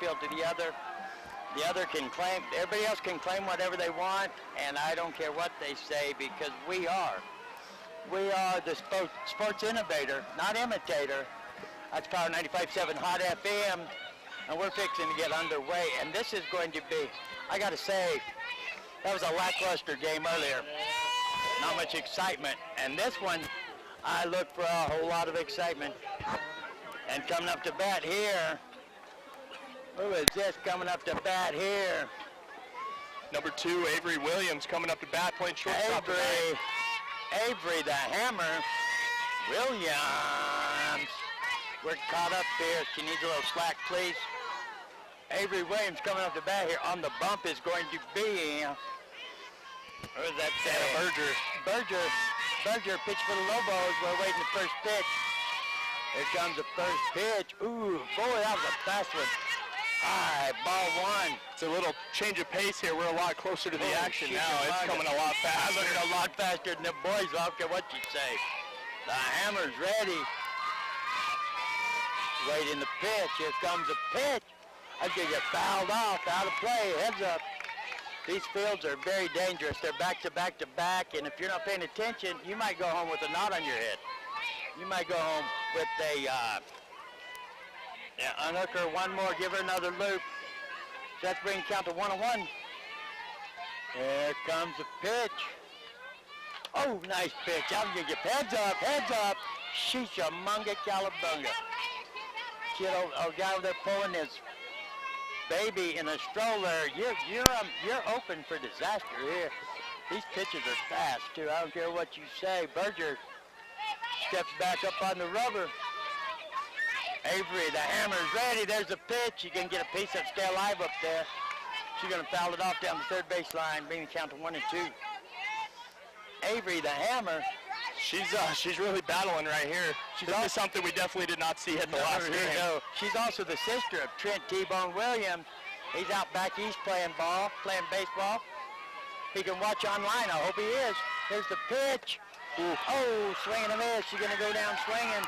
field to the other. The other can claim, everybody else can claim whatever they want, and I don't care what they say because we are the sports innovator, not imitator. That's Power 95.7 Hot FM, and we're fixing to get underway. And this is going to be, I got to say, that was a lackluster game earlier. Not much excitement. And this one, I look for a whole lot of excitement. And coming up to bat here, who is this coming up to bat here? Number 2, Avery Williams coming up to bat, playing shortstop. Avery the Hammer Williams. We're caught up here. She needs a little slack, please. Avery Williams coming up to bat here on the bump is going to be, who is that? Berger pitch for the Lobos. We're waiting the first pitch. Here comes the first pitch. Ooh, boy, that was a fast one. All right, ball one. It's a little change of pace here. We're a lot closer to the action now. It's coming a lot faster. I'm looking a lot faster than the boys. I don't care what you say. The Hammer's ready. Waiting the pitch. Here comes the pitch. I think get fouled off, out of play. Heads up. These fields are very dangerous. They're back to back to back, and if you're not paying attention, you might go home with a knot on your head. You might go home with a unhook her one more, give her another loop. So that's bringing count to 1-1. Here comes the pitch. Oh, nice pitch. I'm gonna get heads up. Sheesha-munga calabunga. Kid, old guy over there pulling his baby in a stroller. You're open for disaster here. These pitches are fast too. I don't care what you say. Berger steps back up on the rubber. Avery, the Hammer's ready. There's a pitch. You can get a piece of stay alive up there. She's going to foul it off down the third base line, bringing the count to 1-2. Avery, the Hammer. She's really battling right here. This is something we definitely did not see in the last game. No. She's also the sister of Trent T-Bone Williams. He's out back east playing baseball. He can watch online. I hope he is. Here's the pitch. Ooh. Oh, swing and a miss. She's going to go down swinging.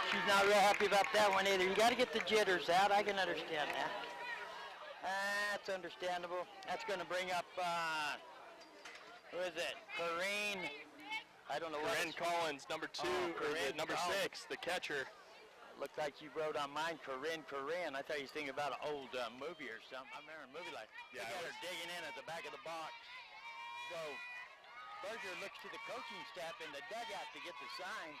She's not real happy about that one either. You got to get the jitters out. I can understand that. That's understandable. That's going to bring up, who is it? Corrine. I don't know what Corinne Collins, number 2, or number 6, the catcher. Looks like you wrote on mine, Corinne. I thought you was thinking about an old movie or something. I remember a movie like, you got her digging in at the back of the box. So, Berger looks to the coaching staff in the dugout to get the sign.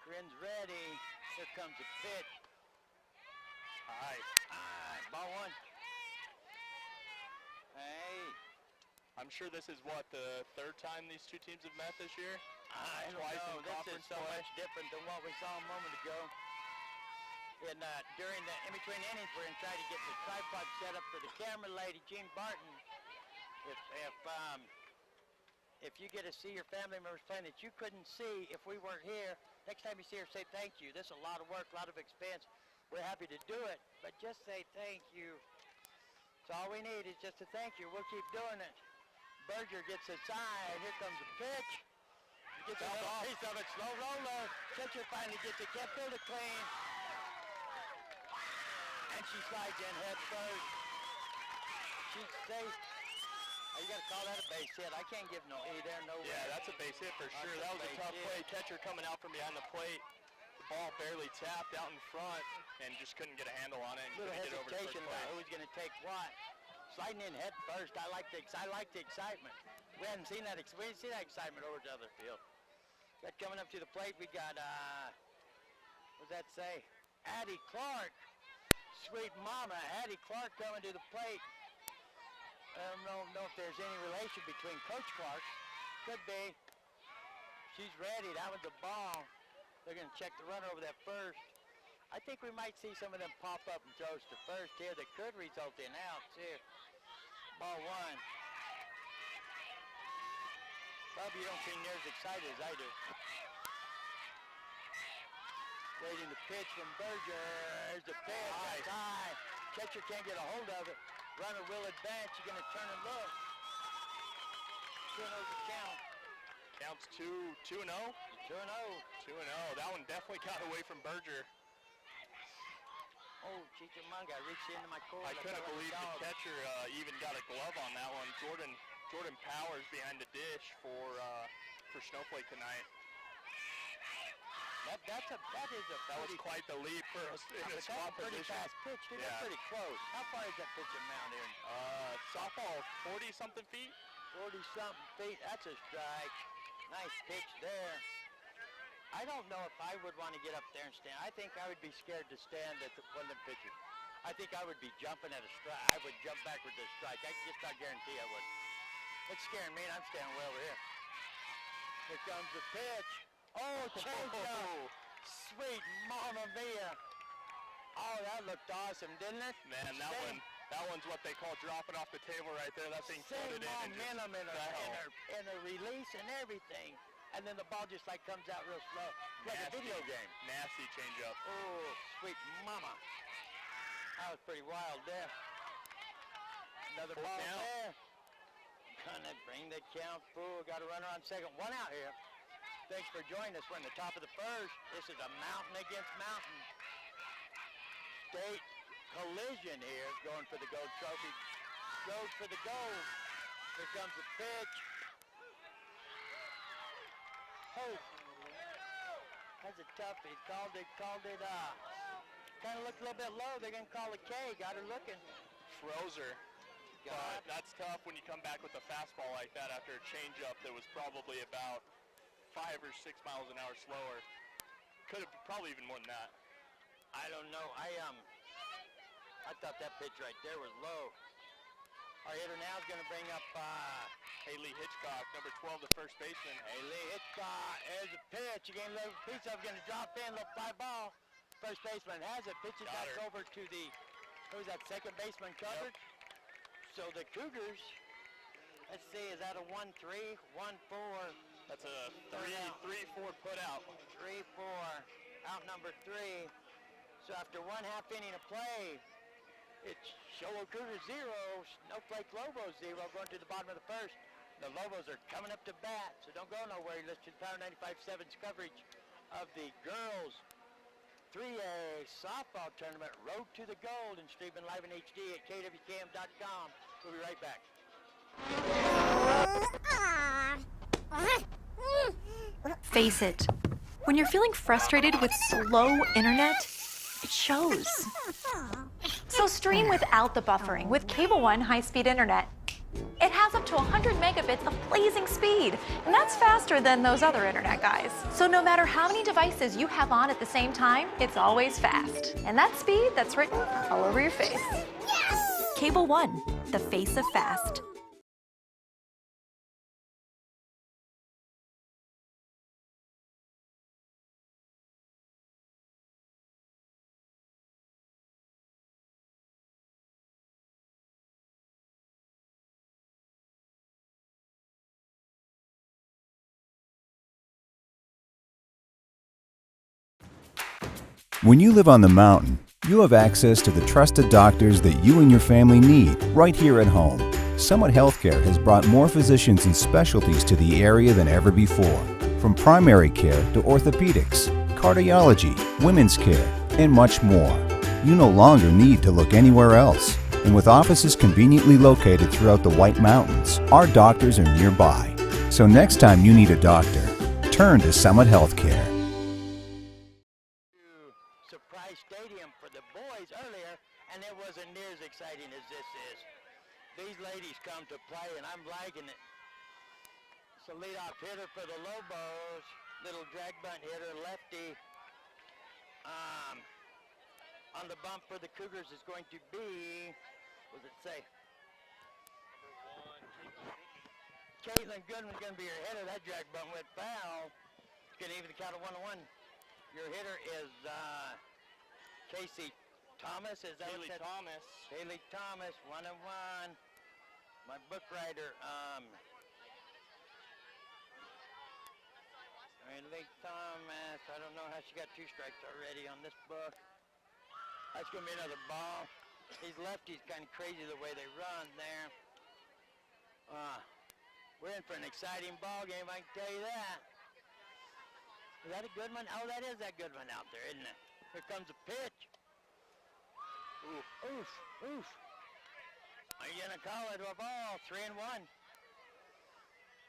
Corinne's ready. Here comes the pitch. All right, ball one. Hey. I'm sure this is, the third time these two teams have met this year? I don't know. This is so much different than what we saw a moment ago. And during the in-between innings, we're going to try to get the tripod set up for the camera lady, Jean Barton. If you get to see your family members playing that you couldn't see if we weren't here, next time you see her, say thank you. This is a lot of work, a lot of expense. We're happy to do it, but just say thank you. So all we need is just a thank you. We'll keep doing it. Berger gets a sign. Here comes the pitch. He gets a little piece of it. Slow roller. Catcher finally gets it. Can't field it clean. And she slides in head first. She's safe. You got to call that a base hit. I can't give no E there. No way. Yeah, that's a base hit for sure. That was a tough play. Catcher coming out from behind the plate. The ball barely tapped out in front and just couldn't get a handle on it. And little get over to hesitation about who's going to take what. Sliding in head first. I like the excitement. We haven't seen that. We didn't see that excitement over to the other field. Got coming up to the plate. We got what does that say? Addie Clark. Sweet mama. Addie Clark coming to the plate. I don't know if there's any relation between Coach Clark. Could be. She's ready. That was the ball. They're going to check the runner over that first. I think we might see some of them pop up and throws to first here that could result in outs here. Ball one. Bob, you don't seem near as excited as I do. Waiting the pitch from Berger. There's the pitch. That's high. Catcher can't get a hold of it. Runner will advance. You're going to turn and look. 2-0 the count. Counts 2-0? 2-0. 2-0. That one definitely got away from Berger. Chichamanga reached into my core. I couldn't believe the catcher even got a glove on that one. Jordan Powers behind the dish for Snowflake tonight. That was quite the leap for us in a spot pretty position. fast pitch, dude. Yeah. That's pretty close. How far is that pitch at Mount Aaron? Softball, 40-something feet. 40-something feet. That's a strike. Nice pitch there. I don't know if I would want to get up there and stand. I think I would be scared to stand at one of the pitchers. I think I would be jumping at a strike. I would jump backwards at a strike. I just not guarantee I would. It's scaring me, and I'm standing way over here. Here comes the pitch. Oh, changeup. Sweet mama mia. Oh, that looked awesome, didn't it? Man, that one's what they call dropping off the table right there. That thing floated in and momentum in a release and everything. And then the ball just like comes out real slow. Like a video game. Nasty changeup. Oh, sweet mama. That was pretty wild there. Another ball there. Gonna bring the count full. Got a runner on second. One out here. Thanks for joining us. We're in the top of the first. This is a mountain against mountain. State collision here. Going for the gold trophy. Goes for the gold. Here comes the pitch. Oh, that's a toughie. Called it, kind of looked a little bit low. They're going to call a K. Got her looking. Frozer. But that's tough when you come back with a fastball like that after a changeup that was probably about 5 or 6 miles an hour slower. Could have probably even more than that. I don't know. I thought that pitch right there was low. Our hitter now is going to bring up Haley Hitchcock, number 12, the first baseman. Haley Hitchcock, there's a pitch. Again, little piece of going to drop in, little fly ball. First baseman has it, pitches back over to the, who's that, second baseman covered? Yep. So the Cougars, let's see, is that a 1-3, 1-4? That's a 3-4 put out. 3-4, out number 3. So after 1/2 inning of play, it's Show Cougars 0, Snowflake Lobos 0, going to the bottom of the first. The Lobos are coming up to bat, so don't go nowhere. You're listening to Power 95.7's coverage of the girls 3A softball tournament, Road to the Gold, and streaming live in HD at kwkm.com. We'll be right back. Face it, when you're feeling frustrated with slow internet, it shows. So stream without the buffering with Cable One high-speed internet. It has up to 100 megabits of blazing speed, and that's faster than those other internet guys. So no matter how many devices you have on at the same time, it's always fast. And that speed, that's written all over your face. Yes! Cable One, the face of fast. When you live on the mountain, you have access to the trusted doctors that you and your family need right here at home. Summit Healthcare has brought more physicians and specialties to the area than ever before. From primary care to orthopedics, cardiology, women's care, and much more. You no longer need to look anywhere else. And with offices conveniently located throughout the White Mountains, our doctors are nearby. So next time you need a doctor, turn to Summit Healthcare. Stadium for the boys earlier, and it wasn't near as exciting as this is. These ladies come to play, and I'm liking it. It's a leadoff hitter for the Lobos. Little drag bunt hitter, lefty. On the bump for the Cougars is going to be, what does it say? Caitlin Goodman's going to be your hitter. That drag bunt went foul. It's going to even the count of 1-1. Your hitter is Casey Thomas, is that Haley Thomas. Haley Thomas, 1-1. My book writer, Haley Thomas, I don't know how she got 2 strikes already on this book. That's going to be another ball. These lefties kind of crazy the way they run there. We're in for an exciting ball game, I can tell you that. Is that a good one? Oh, that is that good one out there, isn't it? Here comes a pitch. Oof, oof. Are you gonna call it a ball? 3-1.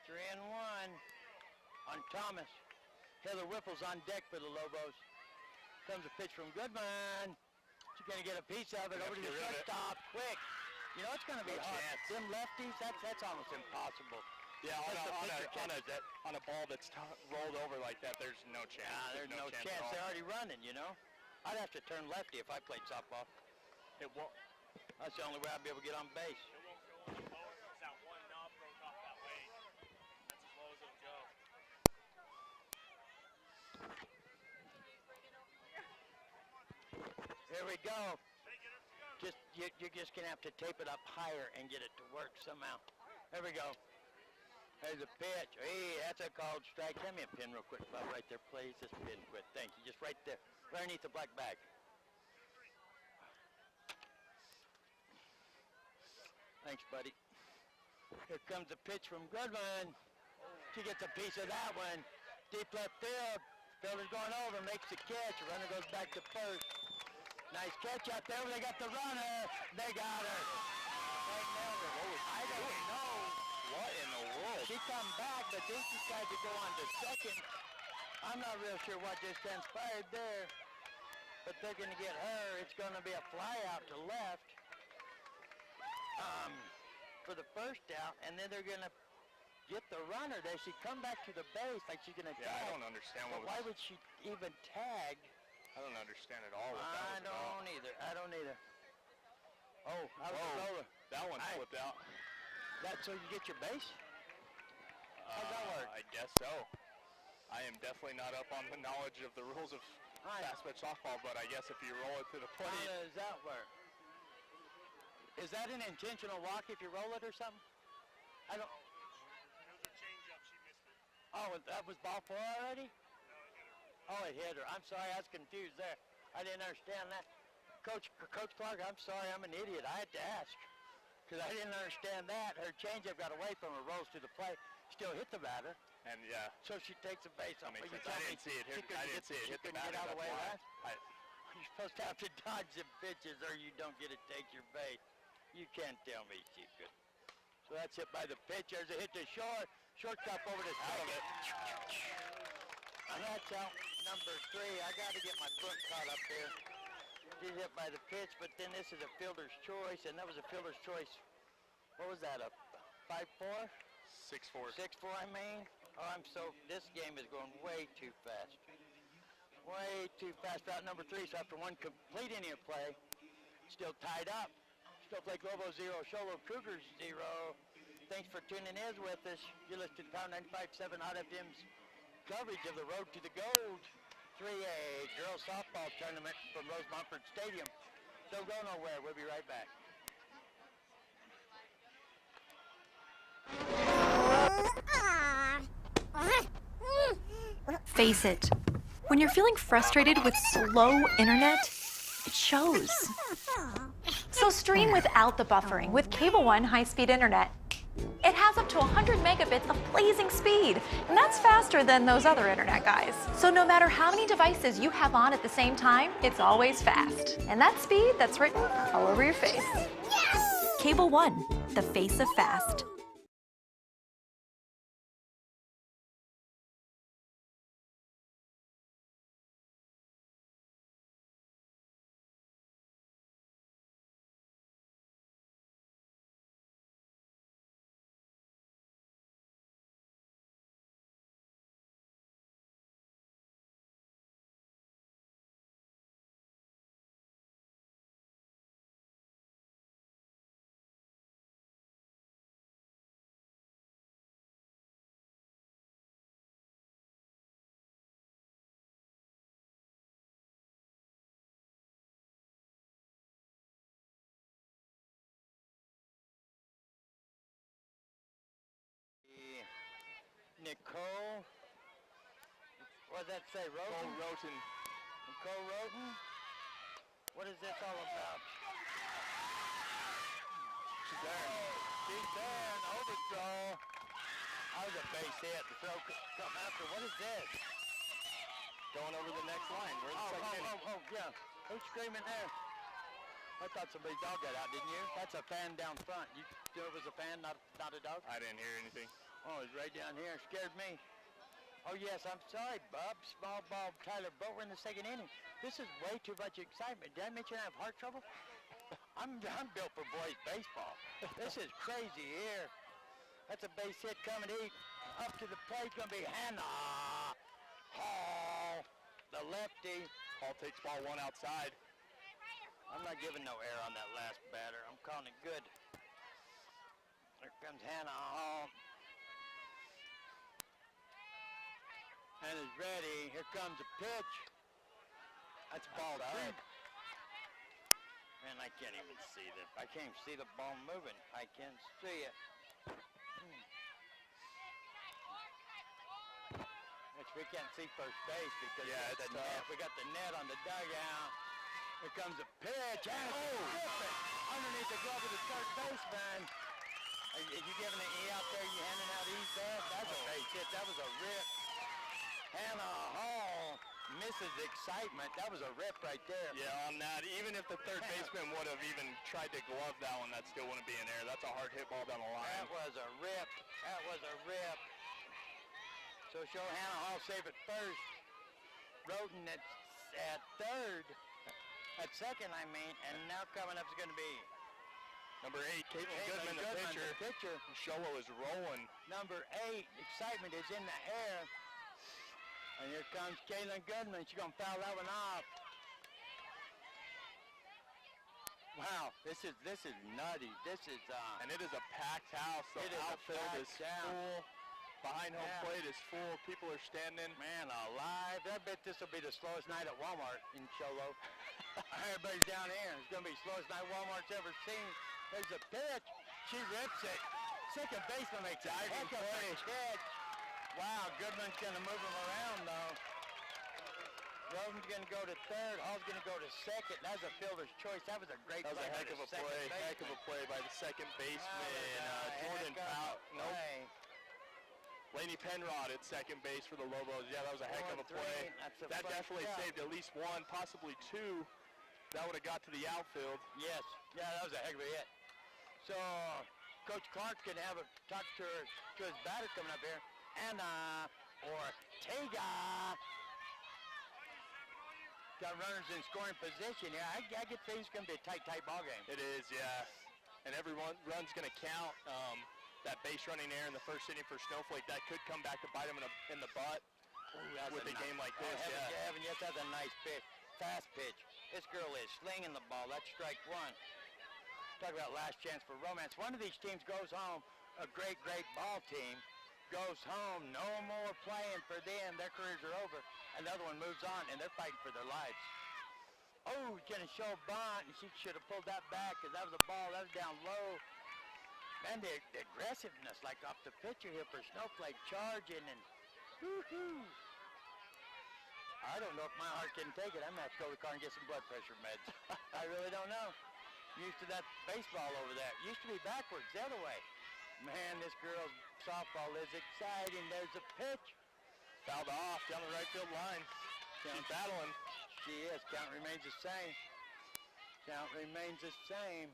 3-1 on Thomas. Taylor Whipple's on deck for the Lobos. Comes a pitch from Goodman. She's gonna get a piece of it over to the shortstop, quick. You know it's gonna be hard. Them lefties, that's almost impossible. Yeah, on a ball that's rolled over like that, there's no chance. There's no chance. They're already running, you know. I'd have to turn lefty if I played softball. It won't. That's the only way I'd be able to get on base. It won't go any lower because that one knob broke off that way. That's as low as it'll go. Here we go. You're just gonna have to tape it up higher and get it to work somehow. There we go. There's a pitch. Hey, that's a called strike. Hand me a pin real quick, Bob, right there, please. This pin quit. Thank you. Just right there, right underneath the black bag. Thanks, buddy. Here comes a pitch from Goodman. She gets a piece of that one. Deep left field. Fielder's going over, makes the catch. The runner goes back to first. Nice catch out there. They got the runner. They got her. They nailed her. I don't know. What in the world? She come back, but then she tried to go on to second. I'm not real sure what just transpired there, but they're going to get her. It's going to be a fly out to left for the first out, and then they're going to get the runner. Does she come back to the base like she's going to tag? Yeah, I don't understand why would she even tag? I don't understand at all what that was about. I don't either. Oh, I was a roller. That one flipped out. That's so you get your base? How's that work? I guess so. I am definitely not up on the knowledge of the rules of fast pitch softball, but I guess if you roll it to the plate. How does that work? Is that an intentional walk if you roll it or something? I don't. It was a change-up. She missed it. Oh, that was ball 4 already? Oh, it hit her. I'm sorry, I was confused there. I didn't understand that. Coach Clark, I'm sorry, I'm an idiot. I had to ask because I didn't understand that. Her changeup got away from her, rolls to the plate, still hit the batter. And yeah. So she takes a base off. I didn't see it hit. I didn't see it hit the batter. Get out of the way of that? I, You're supposed to have to dodge the pitches or you don't get to take your base. You can't tell me she could. So that's hit by the pitch. There's a hit to short. Shortstop over to second. And that's out number 3. I got to get my foot caught up there. She's hit by the pitch, but then this is a fielder's choice, and that was a fielder's choice. What was that, a 5-4? 6-4. 6-4, I mean. Oh, this game is going way too fast. Way too fast. Route number 3, so after one complete inning of play, still tied up. Snowflake Lobos 0, Sholo Cougars 0. Thanks for tuning in with us. You listen to Power 95.7 Hot FM's coverage of the Road to the Gold 3A Girls Softball Tournament from Mofford Stadium. Don't go nowhere. We'll be right back. Face it, when you're feeling frustrated with slow internet, it shows. So stream without the buffering with Cable One high-speed internet. It has up to 100 megabits of blazing speed, and that's faster than those other internet guys. So no matter how many devices you have on at the same time, it's always fast. And that speed, that's written all over your face. Yes! Cable One, the face of fast. Nicole, what does that say, Roten? Nicole Roten? What is this all about? She's there, an overthrow. I was a base hit. The throw come after. What is this? Going over the next line. We're the second inning. Yeah. Who's screaming there? I thought somebody's dog got out, didn't you? That's a fan down front. You knew it was a fan, not a dog? I didn't hear anything. Oh, it's right down here. Scared me. Oh, yes, I'm sorry, Bub. Small ball, Tyler, but we're in the second inning. This is way too much excitement. Did I mention I have heart trouble? I'm built for boys baseball. This is crazy here. That's a base hit coming to eat. Up to the plate, going to be Hannah Hall, the lefty. Hall takes ball one outside. I'm not giving no air on that last batter. I'm calling it good. Here comes Hannah Hall. And is ready. Here comes the pitch. That's ball two. Man, I can't even see the. I can't even see the ball moving. I can see it. Which we can't see first base because it's the net. We got the net on the dugout. Here comes the pitch. And underneath the glove of the third baseman. Are you giving an E out there? You handing out E's there? That's a base hit. That was a rip. Hannah Hall misses excitement. That was a rip right there. Yeah, on that, even if the third baseman would have even tried to glove that one, that still wouldn't be in air. That's a hard hit ball down the line. That was a rip. That was a rip. So show Hannah Hall save at first. Roden at third. At second, I mean. And now coming up is going to be number 8, Caitlin Goodman, the pitcher. Sholo is rolling. Number 8, excitement is in the air. And here comes Caitlin Goodman. She's going to foul that one off. Wow, this is nutty. This is and it is a packed house. The outfield is full. Behind home plate is full. People are standing. Man alive. I bet this will be the slowest night at Walmart in Cholo. Everybody's down here. It's going to be the slowest night Walmart's ever seen. There's a pitch. She rips it. Second baseman makes a heck of a catch. Wow, Goodman's going to move him around, though. Roden's going to go to third. Hall's going to go to second. That was a fielder's choice. That was a great play. That was a heck of a play. Heck of a play by the second baseman. Jordan Powell. Nope. Laney Penrod at second base for the Lobos. Yeah, that was a heck of a play. That definitely saved at least one, possibly two. That would have got to the outfield. Yes. Yeah, that was a heck of a hit. So, Coach Clark's going to have a talk to his batter coming up here. Anna Ortega. Got runners in scoring position. Yeah, I get the feeling it's going to be a tight ball game. It is, yeah. And every run's going to count. That base running error in the first inning for Snowflake, that could come back to bite him in the butt with a game like this. Heaven, yes, that's a nice pitch. Fast pitch. This girl is slinging the ball. That's strike one. Talk about last chance for romance. One of these teams goes home, a great ball team, goes home, no more playing for them. Their careers are over. And the other one moves on, and they're fighting for their lives. Oh, he's going to show a bunt, and she should have pulled that back because that was a ball. That was down low. Man, the aggressiveness, like off the pitcher here for Snowflake, charging and whoo-hoo. I don't know if my heart can take it. I'm going to have to go to the car and get some blood pressure meds. I really don't know. Used to that baseball over there. Used to be backwards, the other way. Man, this girl's softball is exciting. There's a pitch. Fouled off down the right field line. She's battling. She is. Count remains the same. Count remains the same.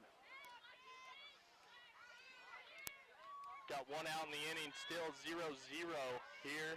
Got one out in the inning, still 0-0 here.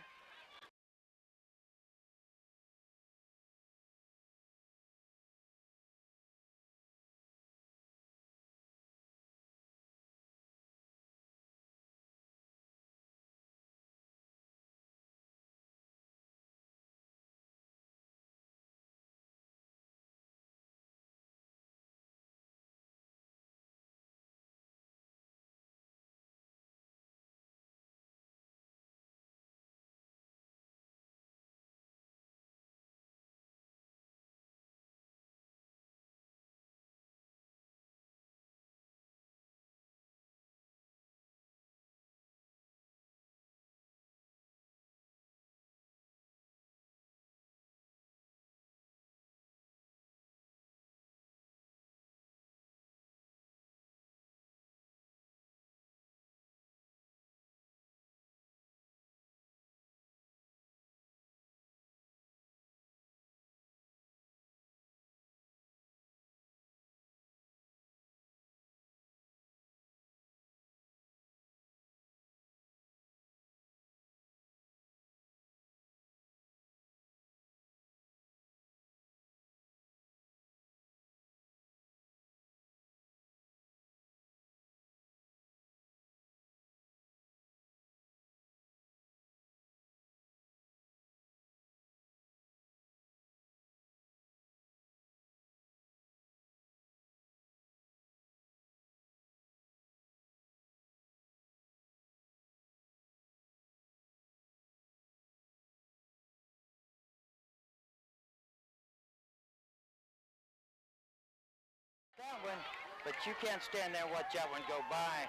But you can't stand there and watch that one go by.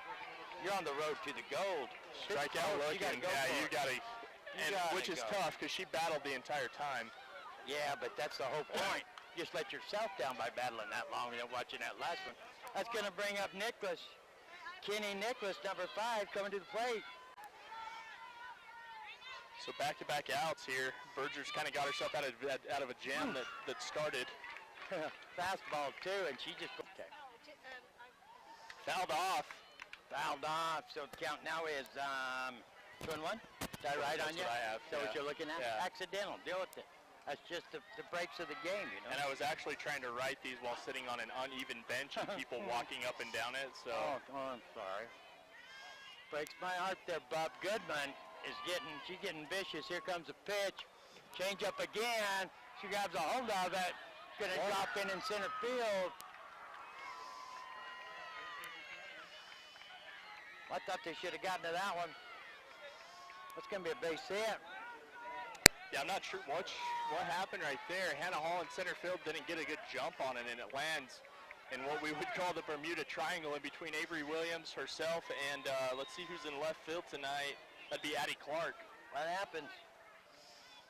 You're on the road to the gold. Strike out looking. You gotta, which is go. tough because she battled the entire time. Yeah, but that's the whole point. Just let yourself down by battling that long and then watching that last one. That's going to bring up Nicholas. Kenny Nicholas, number 5, coming to the plate. So back-to-back outs here. Berger's kind of got herself out of a jam that started. Fastball, too, and she just... Okay. Fouled off. Fouled off, so the count now is 2-1. Is that right on you? That's what I have. Is that what you're looking at? Yeah. Accidental, deal with it. That's just the breaks of the game, you know. And I was actually trying to write these while sitting on an uneven bench and people walking up and down it, so... Oh, I'm sorry. Breaks my heart there, Bob. Goodman is she's getting vicious. Here comes a pitch. Change up again. She grabs a hold of it. It's gonna drop in center field. I thought they should have gotten to that one. That's gonna be a base hit. Yeah, I'm not sure what happened right there. Hannah Hall in center field didn't get a good jump on it, and it lands in what we would call the Bermuda Triangle in between Avery Williams, herself, and let's see who's in left field tonight. That'd be Addie Clark. What happens?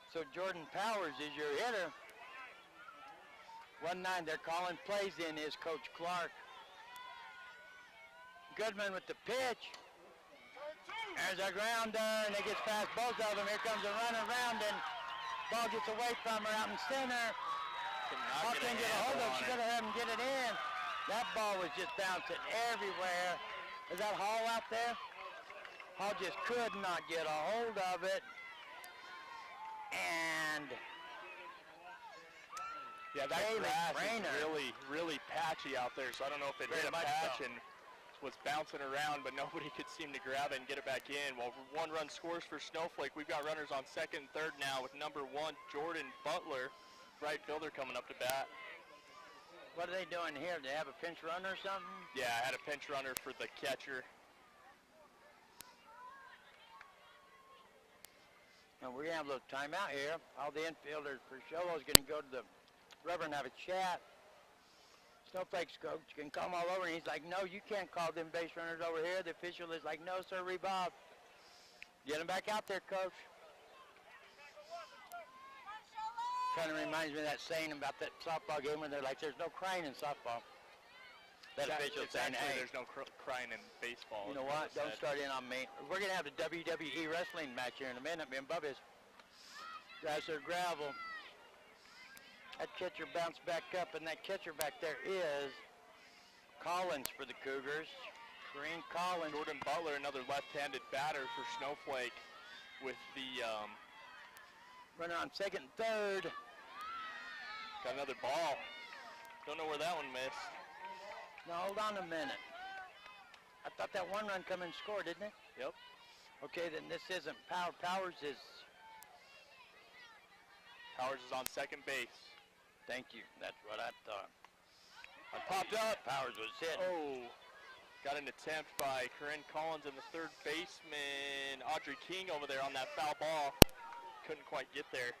So Jordan Powers is your hitter. 1-9, they're calling plays in is Coach Clark. Goodman with the pitch. There's a grounder, and it gets past both of them. Here comes a runner rounding. Ball gets away from her out in center. Hall can't get a hold of it. She could have had him get it in. That ball was just bouncing everywhere. Is that Hall out there? Hall just could not get a hold of it. And yeah, that grass is really patchy out there, so I don't know if it hit a patch and was bouncing around, but nobody could seem to grab it and get it back in. Well, 1 run scores for Snowflake. We've got runners on second and third now with number 1, Jordan Butler, right fielder, coming up to bat. What are they doing here? Do they have a pinch runner or something? Yeah, I had a pinch runner for the catcher. And we're going to have a little timeout here. All the infielders for Sholo's going to go to the rubber and have a chat. Snowflake's coach can call them all over, and he's like, no, you can't call them base runners over here. The official is like, no, sir, Bob. Get them back out there, coach. Kind of reminds me of that saying about that softball game where they're like, there's no crying in softball. That official saying, hey. There's no crying in baseball. You know what? Don't start in on me. We're going to have a WWE wrestling match here in a minute. Me and Bubba's. Guys are gravel. That catcher bounced back up, and that catcher back there is Collins for the Cougars. Green Collins. Jordan Butler, another left-handed batter for Snowflake with the... runner on second and third. Got another ball. Don't know where that one missed. Now, hold on a minute. I thought that 1 run come and scored, didn't it? Yep. Okay, then this isn't Powers is... Powers is on second base. Thank you. That's what I thought. I popped up. Powers was hit. Oh. Got an attempt by Corinne Collins and the third baseman, Audrey King, over there on that foul ball. Couldn't quite get there.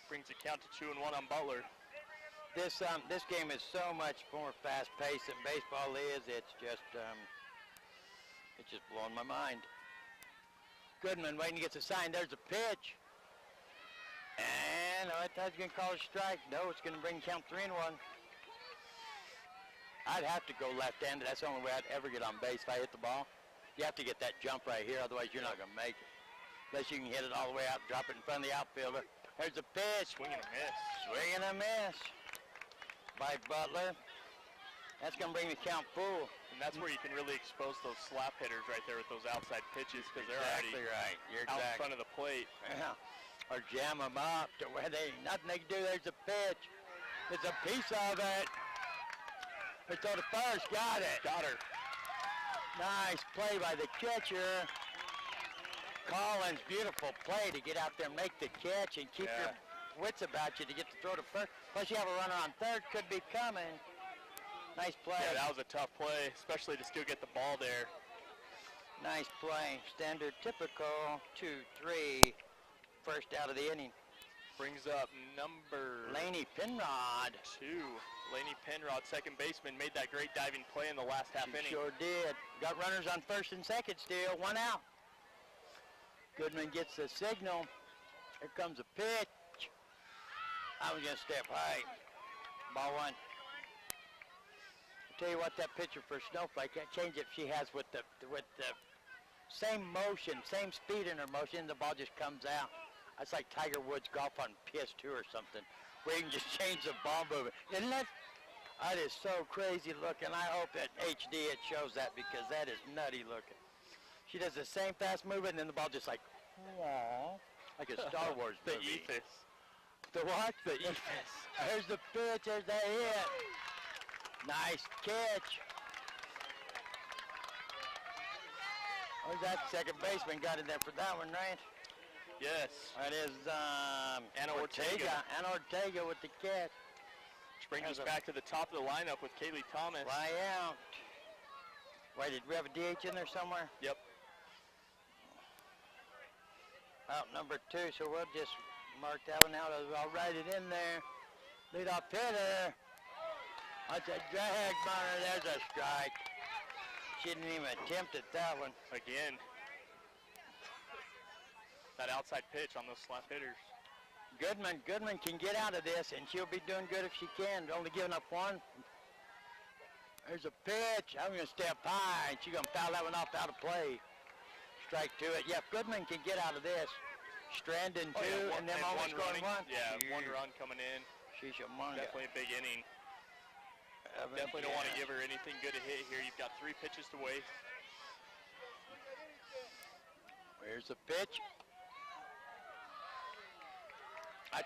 Brings the count to 2-1 on Butler. This game is so much more fast-paced than baseball is. It's just blowing my mind. Goodman waiting to get the sign. There's a pitch. And I thought he was going to call a strike. No, it's going to bring count 3-1. I'd have to go left-handed. That's the only way I'd ever get on base if I hit the ball. You have to get that jump right here, otherwise you're not going to make it. Unless you can hit it all the way out and drop it in front of the outfielder. There's a pitch. Swing and a miss. Swing and a miss by Butler. That's going to bring the count full. And that's where you can really expose those slap hitters right there with those outside pitches, because they're exactly already right. You're out exactly in front of the plate. Yeah. Or jam them up to where they nothing they can do. There's a pitch. It's a piece of it. They throw to first. Got it. Got her. Nice play by the catcher. Collins, beautiful play to get out there and make the catch and keep your wits about you to get the throw to first. Plus you have a runner on third, could be coming. Nice play. Yeah, that was a tough play, especially to still get the ball there. Nice play. Standard, typical, 2-3. First out of the inning Brings up number Laney Penrod. 2. Laney Penrod, second baseman, made that great diving play in the last half inning. Sure did. Got runners on first and second still. 1 out. Goodman gets the signal. Here comes a pitch. I was going to step high. Ball 1. I'll tell you what, that pitcher for Snowflake, that changeup she has with the same motion, same speed in her motion, the ball just comes out. That's like Tiger Woods golf on PS2 or something, where you can just change the ball movement. Isn't that? That is so crazy looking. I hope at HD it shows that, because that is nutty looking. She does the same fast movement, and then the ball just like, aww, like a Star Wars The movie. ethos. The what? The ethos. There's the pitch, there's the hit. Nice catch. Who's that second baseman got in there for that one, right? Yes. That is Anna Ortega. Anna Ortega with the catch. Which brings us back to the top of the lineup with Kaylee Thomas. Fly out. Wait, did we have a DH in there somewhere? Yep. Out number 2, so we'll just mark that one out. I'll write it in there. Leadoff hitter. That's a drag bunner. There's a strike. She didn't even attempt at that one. Again. That outside pitch on those slap hitters. Goodman can get out of this, and she'll be doing good if she can. Only giving up 1. There's a pitch. I'm going to step high, and she's going to foul that one off out of play. Strike 2 it. Yeah, if Goodman can get out of this. Strandon 2, and then almost going 1. Yeah, 1 run coming in. She's a monga. Definitely a big inning. Definitely don't want to give her anything good to hit here. You've got 3 pitches to waste. Here's the pitch.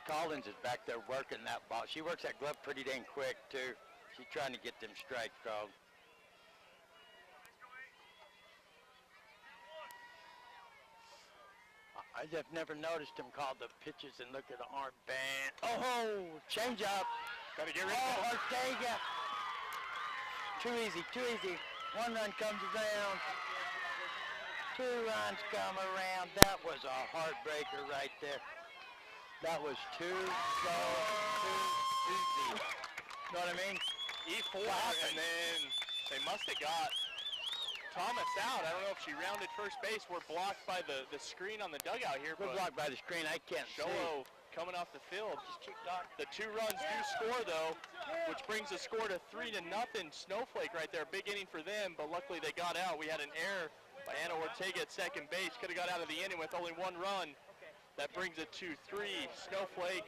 Collins is back there working that ball. She works that glove pretty dang quick, too. She's trying to get them strikes called. I just never noticed him call the pitches and look at the armband. Oh, change up. Got to get rid of it. Ortega. Too easy, too easy. 1 run comes around. 2 runs come around. That was a heartbreaker right there. That was too easy. Know what I mean? E4, and then they must have got Thomas out. I don't know if she rounded first base. We're blocked by the screen on the dugout here. We're blocked by the screen. I can't see. Sholo coming off the field. The 2 runs do score, though, which brings the score to 3-0. Snowflake right there. Big inning for them, but luckily they got out. We had an error by Anna Ortega at second base. Could have got out of the inning with only 1 run. That brings it to 3. Snowflake,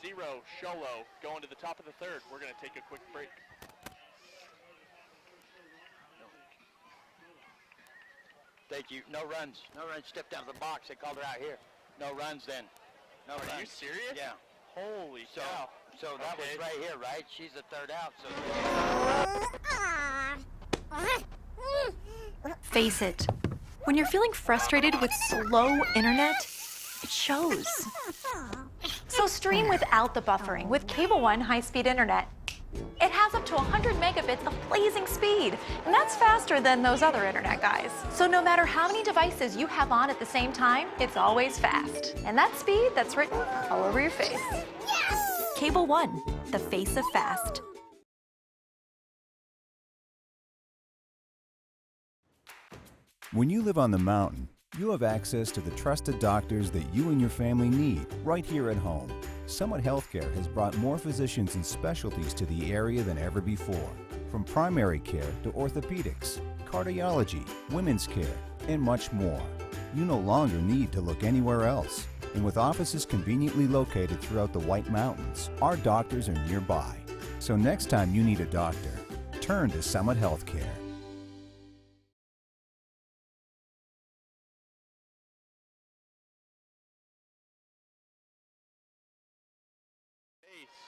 0. Sholo going to the top of the 3rd. We're going to take a quick break. Thank you. No runs. No runs. Stepped out of the box. They called her out here. No runs then. No runs. Are you serious? Yeah. Holy cow. So that was right here, right? She's the 3rd out. So. Face it. When you're feeling frustrated with slow internet, it shows. So stream without the buffering with Cable One high-speed internet. It has up to 100 megabits of blazing speed, and that's faster than those other internet guys. So no matter how many devices you have on at the same time, it's always fast. And that speed, that's written all over your face. Yes! Cable One, the face of fast. When you live on the mountain, you have access to the trusted doctors that you and your family need right here at home. Summit Healthcare has brought more physicians and specialties to the area than ever before. From primary care to orthopedics, cardiology, women's care, and much more. You no longer need to look anywhere else. And with offices conveniently located throughout the White Mountains, our doctors are nearby. So next time you need a doctor, turn to Summit Healthcare.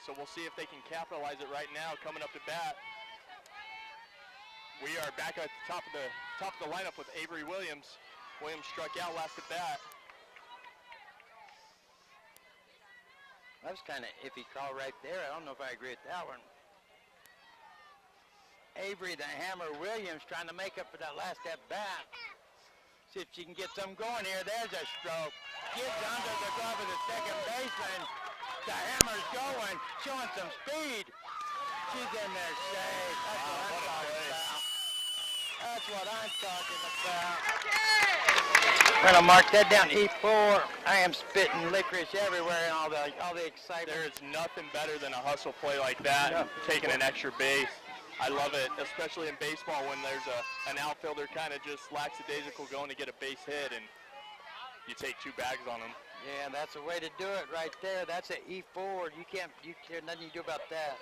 So we'll see if they can capitalize it right now. Coming up to bat, we are back at the top of the lineup with Avery Williams. Williams struck out last at bat. That was kind of iffy call right there. I don't know if I agree with that one. Avery the Hammer Williams trying to make up for that last at bat. See if she can get some going here. There's a stroke. Gets under the glove of the second baseman. The hammer's going, showing some speed. She's in there safe. That's what I'm talking about. That's what I'm talking about. We're gonna mark that down. E4. I am spitting licorice everywhere and all the excitement. There's nothing better than a hustle play like that, No. taking an extra base. I love it, especially in baseball when there's an outfielder kind of just lackadaisical going to get a base hit and you take 2 bags on him. Yeah, that's the way to do it right there. That's an E4. There's nothing you do about that.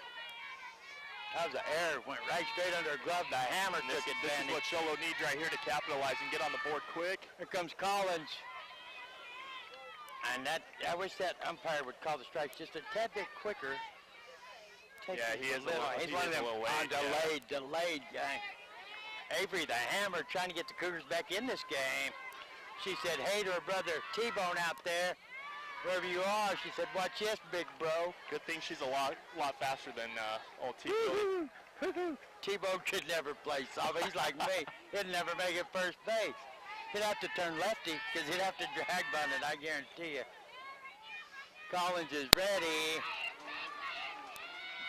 That was an error. Went right straight under her glove. The hammer took This advantage. is what Cholo needs right here to capitalize and get on the board quick. Here comes Collins. And I wish that umpire would call the strikes just a tad bit quicker. Yeah, he is a little, He's one of them late, delayed guy. Avery, the hammer, trying to get the Cougars back in this game. She said, hey to her brother T-Bone out there, wherever you are. She said, watch this, big bro. Good thing she's a lot faster than old T-Bone. T-Bone could never play softball. He's like me. He'd never make it first base. He'd have to turn lefty because he'd have to drag bunt it, I guarantee you. Collins is ready.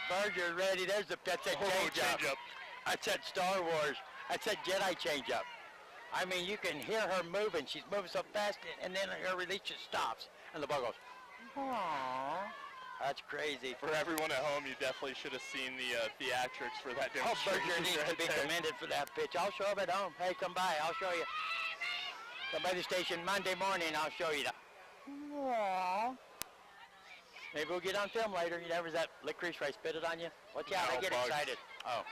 Berger ready. There's the pitch. That change-up. I said Star Wars. I said Jedi change-up. I mean, you can hear her moving. She's moving so fast, and then her release just stops, and the ball goes, aww. That's crazy. For everyone at home, you definitely should have seen the theatrics for that Oh, demonstration. Berger needs to be commended for that pitch. I'll show him at home. Hey, come by. I'll show you. Come by the station Monday morning. I'll show you that. Aww. Maybe we'll get on film later. You never that licorice I spit it on you? Watch out, I get excited. Oh,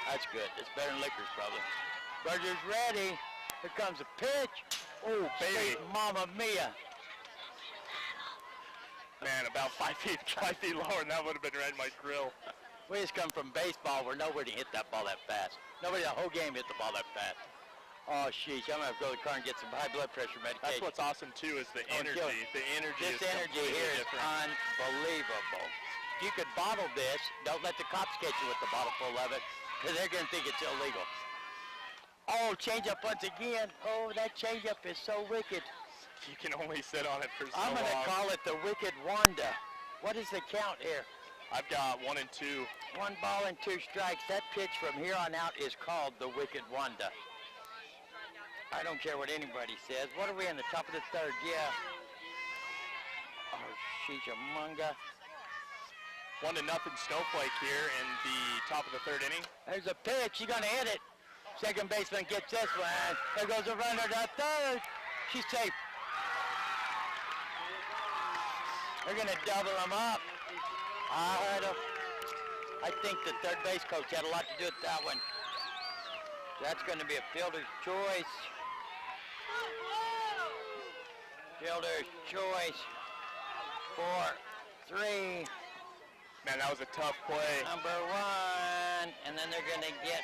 that's good. It's better than licorice, probably. Berger's ready. Here comes a pitch. Oh, baby. Mamma mia. Man, about 5 feet lower, and that would have been right in my grill. We just come from baseball where nobody hit that ball that fast. Nobody the whole game hit the ball that fast. Oh, sheesh, I'm going to have to go to the car and get some high blood pressure medication. That's what's awesome, too, is the energy. The energy This is energy here is different. unbelievable. If you could bottle this, don't let the cops catch you with the bottle full of it, because they're going to think it's illegal. Oh, change up once again. Oh, that change up is so wicked. You can only sit on it for so I'm going to long. call it the Wicked Wanda. What is the count here? I've got 1 and 2. 1 ball and 2 strikes. That pitch from here on out is called the Wicked Wanda. I don't care what anybody says. What are we in the top of the third? Yeah. Oh, sheesh, munga. 1-0 Snowflake here in the top of the 3rd inning. There's a pitch. She's going to hit it. Second baseman gets this one. There goes a runner to third. She's safe. They're going to double them up. I think the third base coach had a lot to do with that one. That's going to be a fielder's choice. Fielder's choice. 4-3. Man, that was a tough play. Number 1. And then they're going to get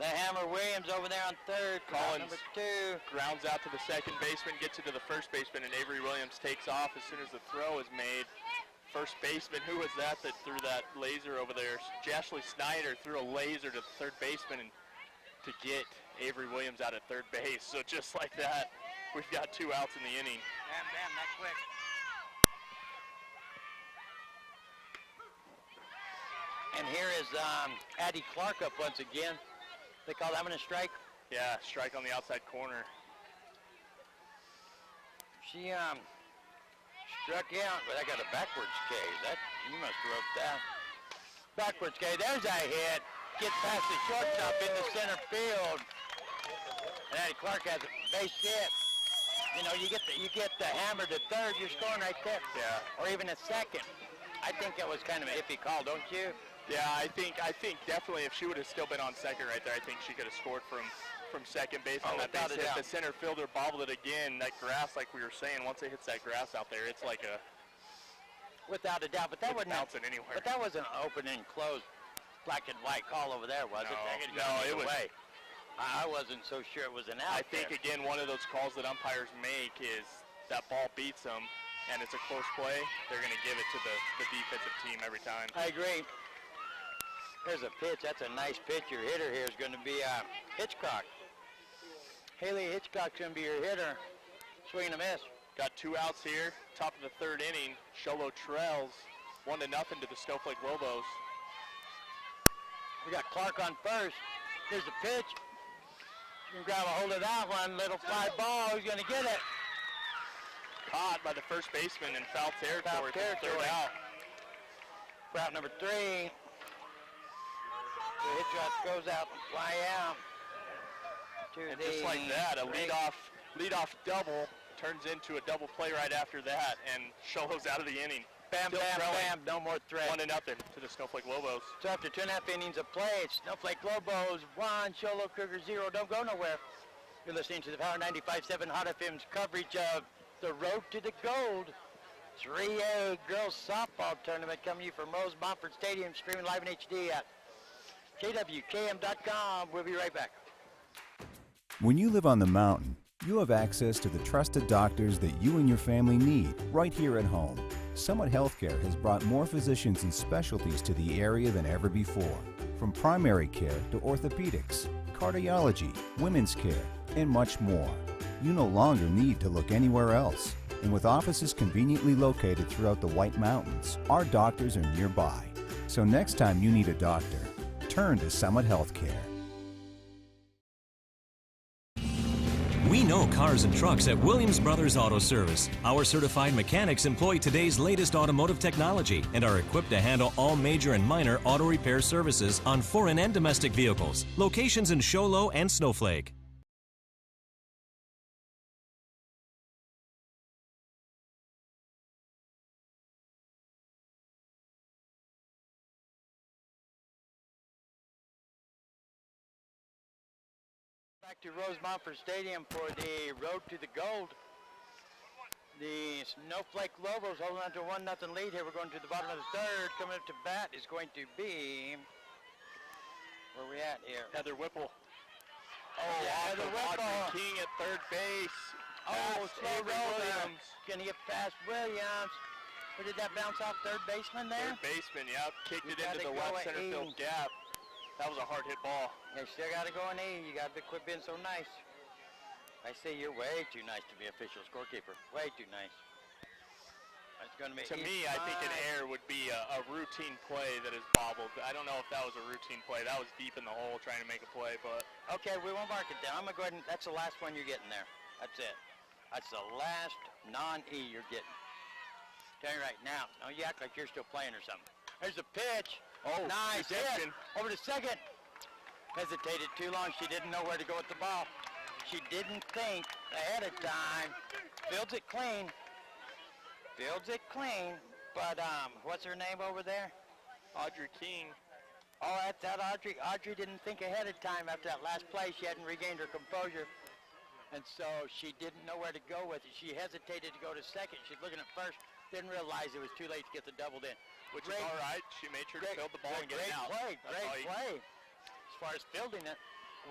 the Hammer Williams over there on third. Collins Number 2. grounds out to the second baseman, gets it to the first baseman, and Avery Williams takes off as soon as the throw is made. First baseman, who was that threw that laser over there? Jashley Snyder threw a laser to the third baseman and to get Avery Williams out at third base. So just like that, we've got 2 outs in the inning. Bam, bam, that quick. And here is Addie Clark up once again. They call that one a strike? Yeah, strike on the outside corner. She struck out, but I got a backwards K. You must have wrote that. Backwards K, there's a hit. Gets past the shortstop into center field. And Addie Clark has a base hit. You know, you get the hammer to third, you're scoring right there. Yeah. Or even a second. I think that was kind of an iffy call, don't you? Yeah, I think definitely if she would have still been on second right there, I think she could have scored from second base on that base hit. The center fielder bobbled it again. That grass, like we were saying, once it hits that grass out there, it's like a... Without a doubt, but that wasn't bouncing anywhere. But that wasn't an open and closed black and white call over there, was it? No, it was. Way. I wasn't so sure it was an out. I think again one of those calls that umpires make is that ball beats them, and it's a close play. They're going to give it to the defensive team every time. I agree. There's a pitch. That's a nice pitch. Your hitter here is going to be Hitchcock. Haley Hitchcock's going to be your hitter. Swing and a miss. Got 2 outs here. Top of the 3rd inning. Sholo trails 1-0 to the Snowflake Lobos. We got Clark on first. Here's the pitch. You can grab a hold of that one. Little fly ball. Who's going to get it? Caught by the first baseman in foul territory. Foul territory. 3rd out. For out number 3. The Hitchcock goes out and fly out. And just like that, a leadoff double turns into a double play right after that, and Sholo's out of the inning. Bam, Still bam, throwing. bam. No more threat. 1-0 to the Snowflake Lobos. So after 2.5 innings of play, it's Snowflake Lobos 1, Sholo Cougars 0. Don't go nowhere. You're listening to the Power 95.7 Hot FM's coverage of the Road to the Gold 3A Girls Softball Tournament coming to you from Mofford Stadium, streaming live in HD at kwkm.com. We'll be right back. When you live on the mountain, you have access to the trusted doctors that you and your family need right here at home. Summit Healthcare has brought more physicians and specialties to the area than ever before. From primary care to orthopedics, cardiology, women's care, and much more. You no longer need to look anywhere else. And with offices conveniently located throughout the White Mountains, our doctors are nearby. So next time you need a doctor, turn to Summit Healthcare. We know cars and trucks at Williams Brothers Auto Service. Our certified mechanics employ today's latest automotive technology and are equipped to handle all major and minor auto repair services on foreign and domestic vehicles. Locations in Sholo and Snowflake. Back to Mofford Stadium for the Road to the Gold. The Snowflake Lobos holding on to a 1-0 lead here. We're going to the bottom of the 3rd. Coming up to bat is going to be, where are we at here? Heather Whipple. Yeah, Heather Whipple. King at 3rd base. Oh, slow roll there. Williams. Gonna get past Williams. Where did that bounce off? 3rd baseman there? 3rd baseman, yeah. Kicked You it into gotta the go left at center Ames. field gap. That was a hard hit ball. You still got to go in E. You got to quit being so nice. I say you're way too nice to be official scorekeeper. Way too nice. It's going to be To me, I think an error would be a routine play that is bobbled. I don't know if that was a routine play. That was deep in the hole trying to make a play, but... Okay, we won't mark it down. I'm going to go ahead and... That's the last one you're getting there. That's it. That's the last non-E you're getting. Tell you right now. Don't you act like you're still playing or something. There's the pitch. Oh, nice hit. reception. Over to second. Hesitated too long. She didn't know where to go with the ball. She didn't think ahead of time. Fields it clean. Fields it clean. But what's her name over there? Audrey King. Oh, that's that Audrey. Audrey didn't think ahead of time after that last play. She hadn't regained her composure. And so she didn't know where to go with it. She hesitated to go to second. She's looking at first. Didn't realize it was too late to get the doubled in. Which is all right. She made sure to field the ball and get it out. Great play. As far as fielding it,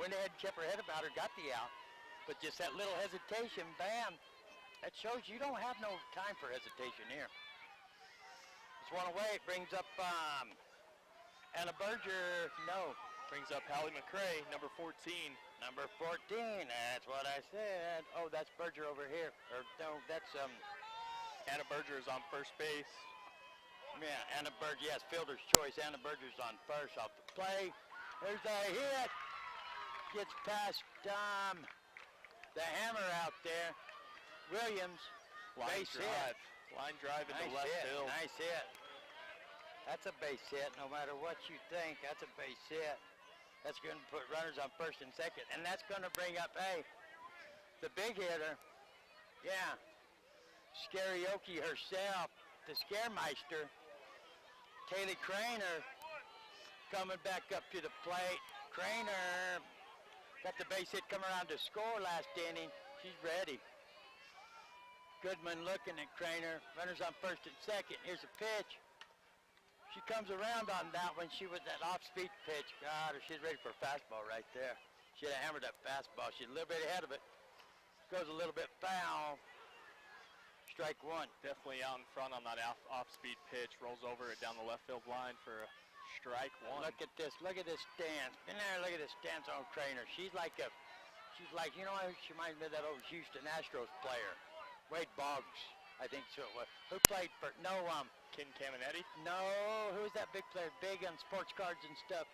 went ahead, kept her head about her, got the out. But just that little hesitation, bam. That shows you don't have no time for hesitation here. It's one away. It brings up Anna Berger. No. Brings up Hallie McCrae, number 14. Number 14. That's what I said. Oh, that's Berger over here. Or no, that's Anna Berger is on first base. Yeah, Anna Berger. Yes, fielder's choice. Anna Berger's on first off the play. There's a hit. Gets past the hammer out there. Williams. Line base drive. hit. Line drive into Nice left hit. field. Nice hit. That's a base hit. No matter what you think, that's a base hit. That's going to put runners on first and second. And that's going to bring up, hey, the big hitter. Yeah. Scarioki herself, the Scaremeister. Taylor Craner coming back up to the plate. Craner got the base hit, come around to score last inning. She's ready. Goodman looking at Craner. Runners on first and second. Here's a pitch. She comes around on that one. She was that off-speed pitch. God, she's ready for a fastball right there. She had hammered that fastball. She's a little bit ahead of it. Goes a little bit foul. Strike one. Definitely out in front on that off-speed pitch. Rolls over it down the left field line for a strike one. Look at this. Look at this stance. In there, look at this stance on Craner. She's like She's like, you know, she reminds me of that old Houston Astros player, Wade Boggs, I think so. Who played for, Ken Caminetti? no, who's that big player, big on sports cards and stuff?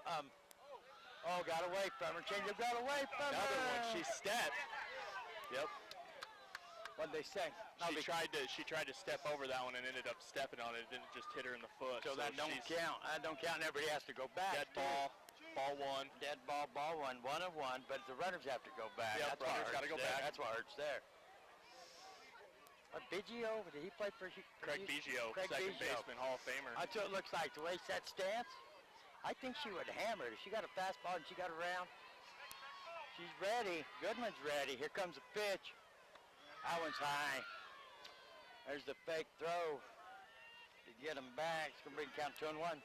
Got away from her. Change got away from her. Another one. She stepped. Yep. What'd they say? She tried to step over that one and ended up stepping on it. It didn't just hit her in the foot. So that don't count. That don't count, and everybody has to go back. Dead ball. Ball one. Dead ball, ball one. 1 of 1, but the runners have to go back. Yep, That's what runners gotta go there. back. That's what hurts there. Biggio, did he play for Craig Biggio, second baseman, Hall of Famer. That's what it looks like, the way set stance. I think she would hammer it. If she got a fastball and she got around, she's ready. Goodman's ready. Here comes a pitch. That one's high. There's the fake throw to get him back. It's going to bring count 2 and 1.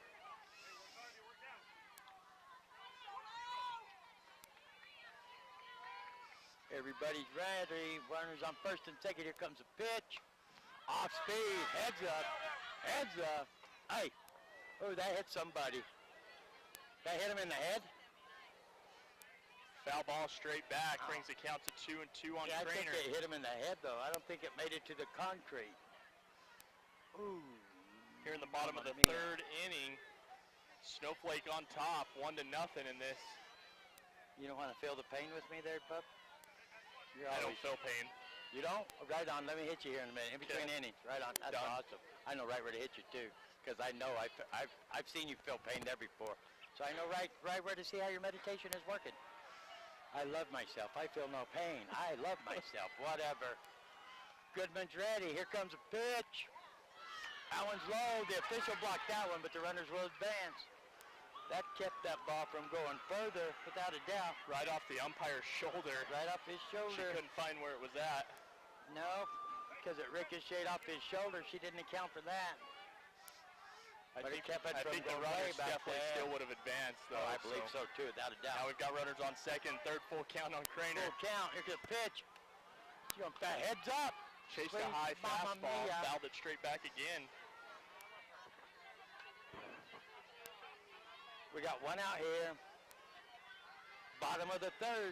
Everybody's ready. Runners on first and second. Here comes a pitch. Off speed. Heads up. Heads up. Hey. Oh, that hit somebody. That hit him in the head? Foul ball straight back. Brings the count to 2 and 2 on I think Craner. it hit him in the head, though. I don't think it made it to the concrete. Ooh. Here in the bottom of the third inning, Snowflake on top, 1-0 in this. You don't want to feel the pain with me there, pup? I don't feel pain. You don't? Oh, right on. Let me hit you here in a minute. In between innings. Right on. That's awesome. I know right where to hit you, too. Because I know I've seen you feel pain there before. So I know right where to see how your meditation is working. I love myself. I feel no pain. I love myself. Whatever. Goodman's ready. Here comes a pitch. That one's low. The official blocked that one, but the runners will advance. That kept that ball from going further, without a doubt. Right off the umpire's shoulder. Right off his shoulder. She couldn't find where it was at. No, because it ricocheted off his shoulder. She didn't account for that. I But think, it kept it I from think the going way runners back definitely there. still would have advanced, though. Oh, I believe so, too, without a doubt. Now we've got runners on second, third full count on Craner. Full count. Here's a pitch. She's going to heads up. Chased Swing, a high Mamma fastball, Mia. fouled it straight back again. We got one out here. Bottom of the third.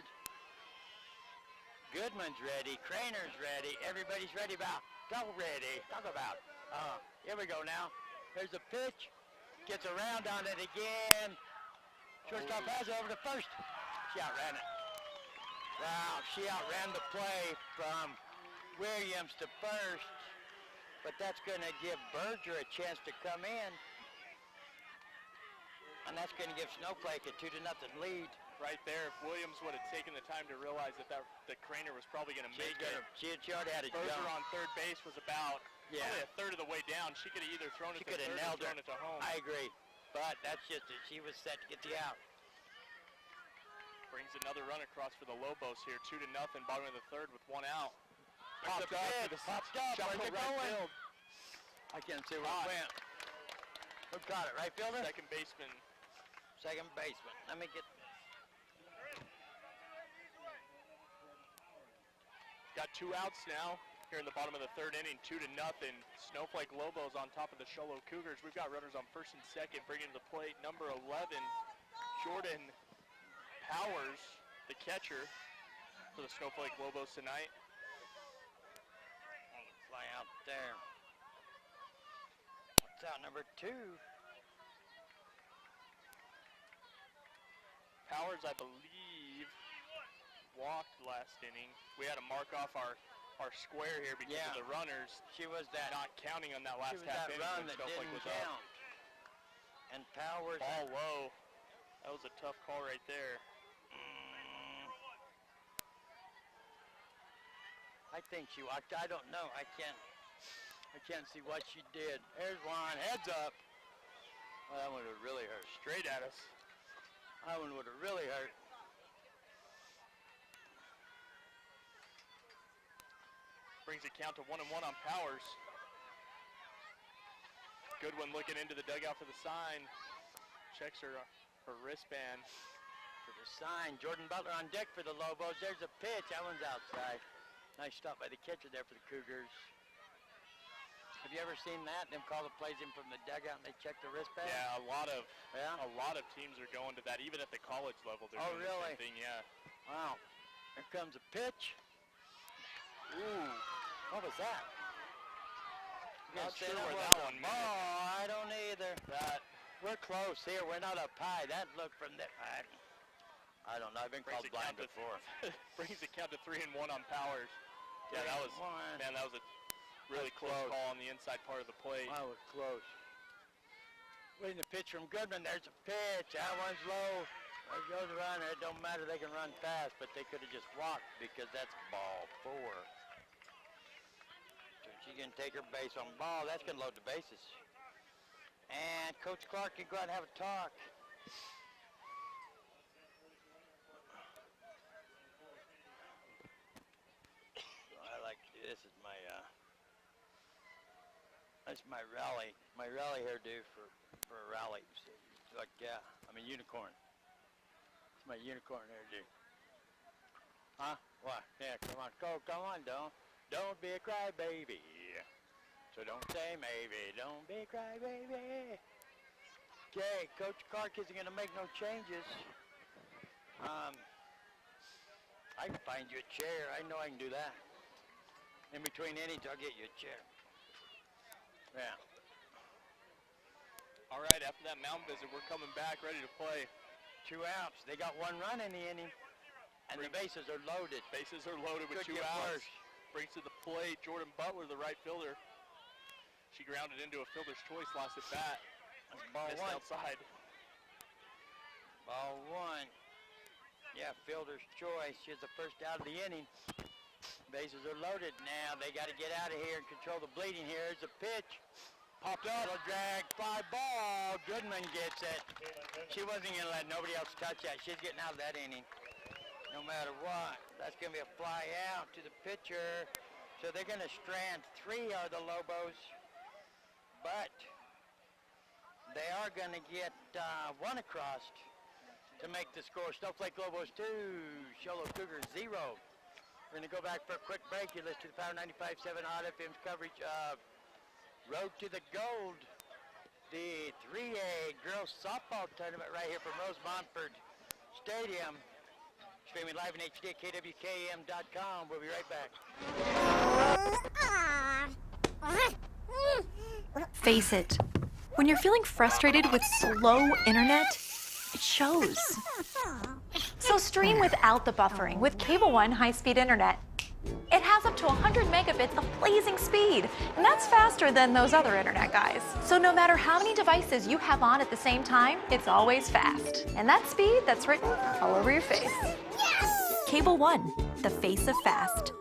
Goodman's ready. Craner's ready. Everybody's ready about. Go ready. Talk about. Here we go now. There's a pitch. Gets around on it again. Shortstop has it over to first. She outran it. Wow, she outran the play from Williams to first. But that's going to give Berger a chance to come in. And that's going to give Snowflake a 2-0 lead. Right there, if Williams would have taken the time to realize that Craner was probably going to make it. She already had a Berger jump. on third base was about probably a third of the way down. She could have either thrown it to third or thrown it to home. I agree. But that's just it. She was set to get the out. Brings another run across for the Lobos here. 2-0, bottom of the third with one out. Popped up. Popped up. Shuffle Where's it right going? field. I can't see where it went. Who caught it? Right fielder? Second baseman. Second baseman. Let me get... Got 2 outs now here in the bottom of the third inning, 2-0. Snowflake Lobos on top of the Sholo Cougars. We've got runners on first and second, bringing to the plate number 11, Jordan Powers, the catcher for the Snowflake Lobos tonight. Fly out there. That's out number 2. Powers, I believe, walked last inning. We had to mark off our square here because of the runners. She was that not counting on that last half inning run when that Snowflake didn't was count. up. And Powers... Ball low. That was a tough call right there. I think she walked. I don't know. I can't see what she did. There's one. Heads up. Well, that one would really hurt. Straight at us. That one would have really hurt. Brings a count to 1-1 on Powers. Goodwin looking into the dugout for the sign. Checks her wristband. For the sign. Jordan Butler on deck for the Lobos. There's a pitch. That one's outside. Nice stop by the catcher there for the Cougars. Have you ever seen that? Them call the plays in from the dugout and they check the wristband? Yeah, a lot of teams are going to that. Even at the college level, they're doing the same thing. Yeah. Wow. Here comes a pitch. Ooh, what was that? Not Say sure that where was that a one went. ball. I don't either. We're close here. We're not up high. That looked from there. I don't know. I've been called blind before. Brings the count to 3-1 on Powers. Yeah, that was a really close call on the inside part of the plate. That was close. Waiting the pitch from Goodman. There's a pitch. That one's low. There goes the runner. It don't matter. They can run fast, but they could have just walked because that's ball 4. So she can take her base on ball. That's going to load the bases. And Coach Clark can go out and have a talk. I like to do this is my that's my rally hairdo for a rally. So it's like, yeah, I'm a unicorn. It's my unicorn hairdo. Huh? What? Yeah, come on, don't be a crybaby. So don't say maybe, don't be a crybaby. Okay, Coach Clark isn't gonna make no changes. I can find you a chair. I know I can do that. In between innings, I'll get you a chair. Yeah. All right, after that mound visit, we're coming back, ready to play. 2 outs. They got 1 run in the inning, and the bases are loaded. Bases are loaded with Could 2 get outs. worse. Brings to the plate Jordan Butler, the right fielder. She grounded into a fielder's choice, lost at bat. That's ball Missed 1. outside. Ball 1. Yeah, fielder's choice. She's the first out of the inning. Bases are loaded now. They got to get out of here and control the bleeding. Here's a pitch. Popped up. Little drag. Fly ball. Goodman gets it. She wasn't going to let nobody else touch that. She's getting out of that inning. No matter what. That's going to be a fly out to the pitcher. So they're going to strand 3 are the Lobos. But they are going to get 1 across to make the score. Snowflake Lobos 2, Sholo Cougars 0. We're going to go back for a quick break. You listen to the Power 95.7 Hot FM's coverage of Road to the Gold, the 3A girls softball tournament right here from Rose Mofford Stadium. Streaming live in HD at KWKM.com. We'll be right back. Face it. When you're feeling frustrated with slow internet, it shows. So stream without the buffering with Cable One high-speed internet. It has up to 100 megabits of blazing speed, and that's faster than those other internet guys. So no matter how many devices you have on at the same time, it's always fast. And that speed, that's written all over your face. Yes! Cable One, the face of fast.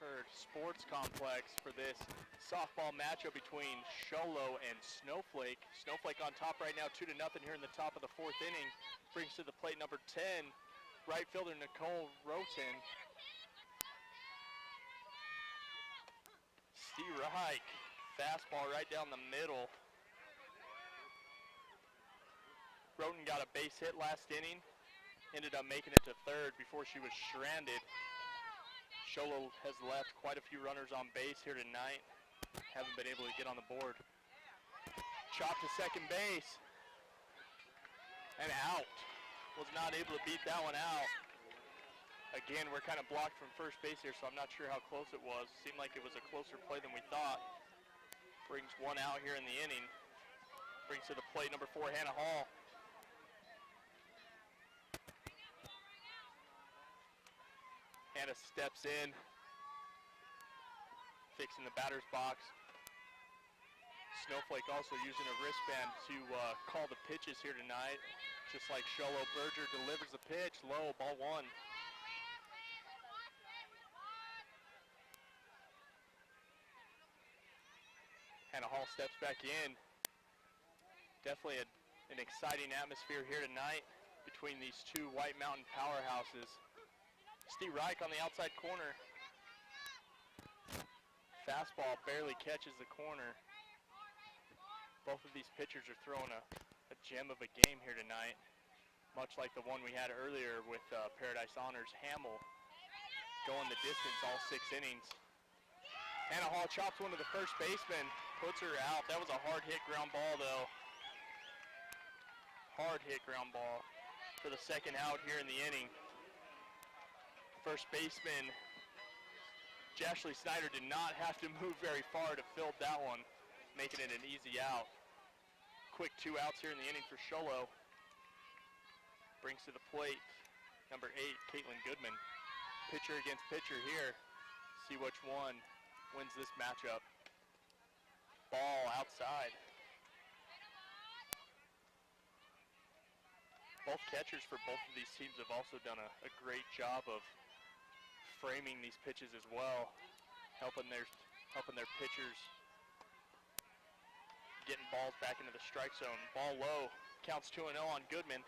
Mofford Sports Complex for this softball matchup between Sholo and Snowflake. Snowflake on top right now, 2-0 here in the top of the 4th inning. Brings to the plate number 10, right fielder Nicole Roten. Steve Reich, fastball right down the middle. Roten got a base hit last inning, ended up making it to 3rd before she was stranded. Sholo has left quite a few runners on base here tonight. Haven't been able to get on the board. Chop to second base. And out. Was not able to beat that one out. Again, we're kind of blocked from first base here, so I'm not sure how close it was. Seemed like it was a closer play than we thought. Brings 1 out here in the inning. Brings to the plate number 4, Hannah Hall. Hannah steps in, fixing the batter's box. Snowflake also using a wristband to call the pitches here tonight. Just like Sholo, Berger delivers the pitch, low, ball 1. Hannah Hall steps back in. Definitely an exciting atmosphere here tonight between these 2 White Mountain powerhouses. Steve Reich on the outside corner. Fastball barely catches the corner. Both of these pitchers are throwing a gem of a game here tonight, much like the one we had earlier with Paradise Honors Hamill going the distance all 6 innings. Hannah Hall chops one to the first baseman, puts her out. That was a hard hit ground ball though. Hard hit ground ball for the second out here in the inning. First baseman Jashley Snyder did not have to move very far to field that one, making it an easy out. Quick 2 outs here in the inning for Sholo. Brings to the plate number 8, Caitlin Goodman. Pitcher against pitcher here. See which one wins this matchup. Ball outside. Both catchers for both of these teams have also done a great job of framing these pitches as well, helping their pitchers getting balls back into the strike zone. Ball low, counts 2-0 on Goodman.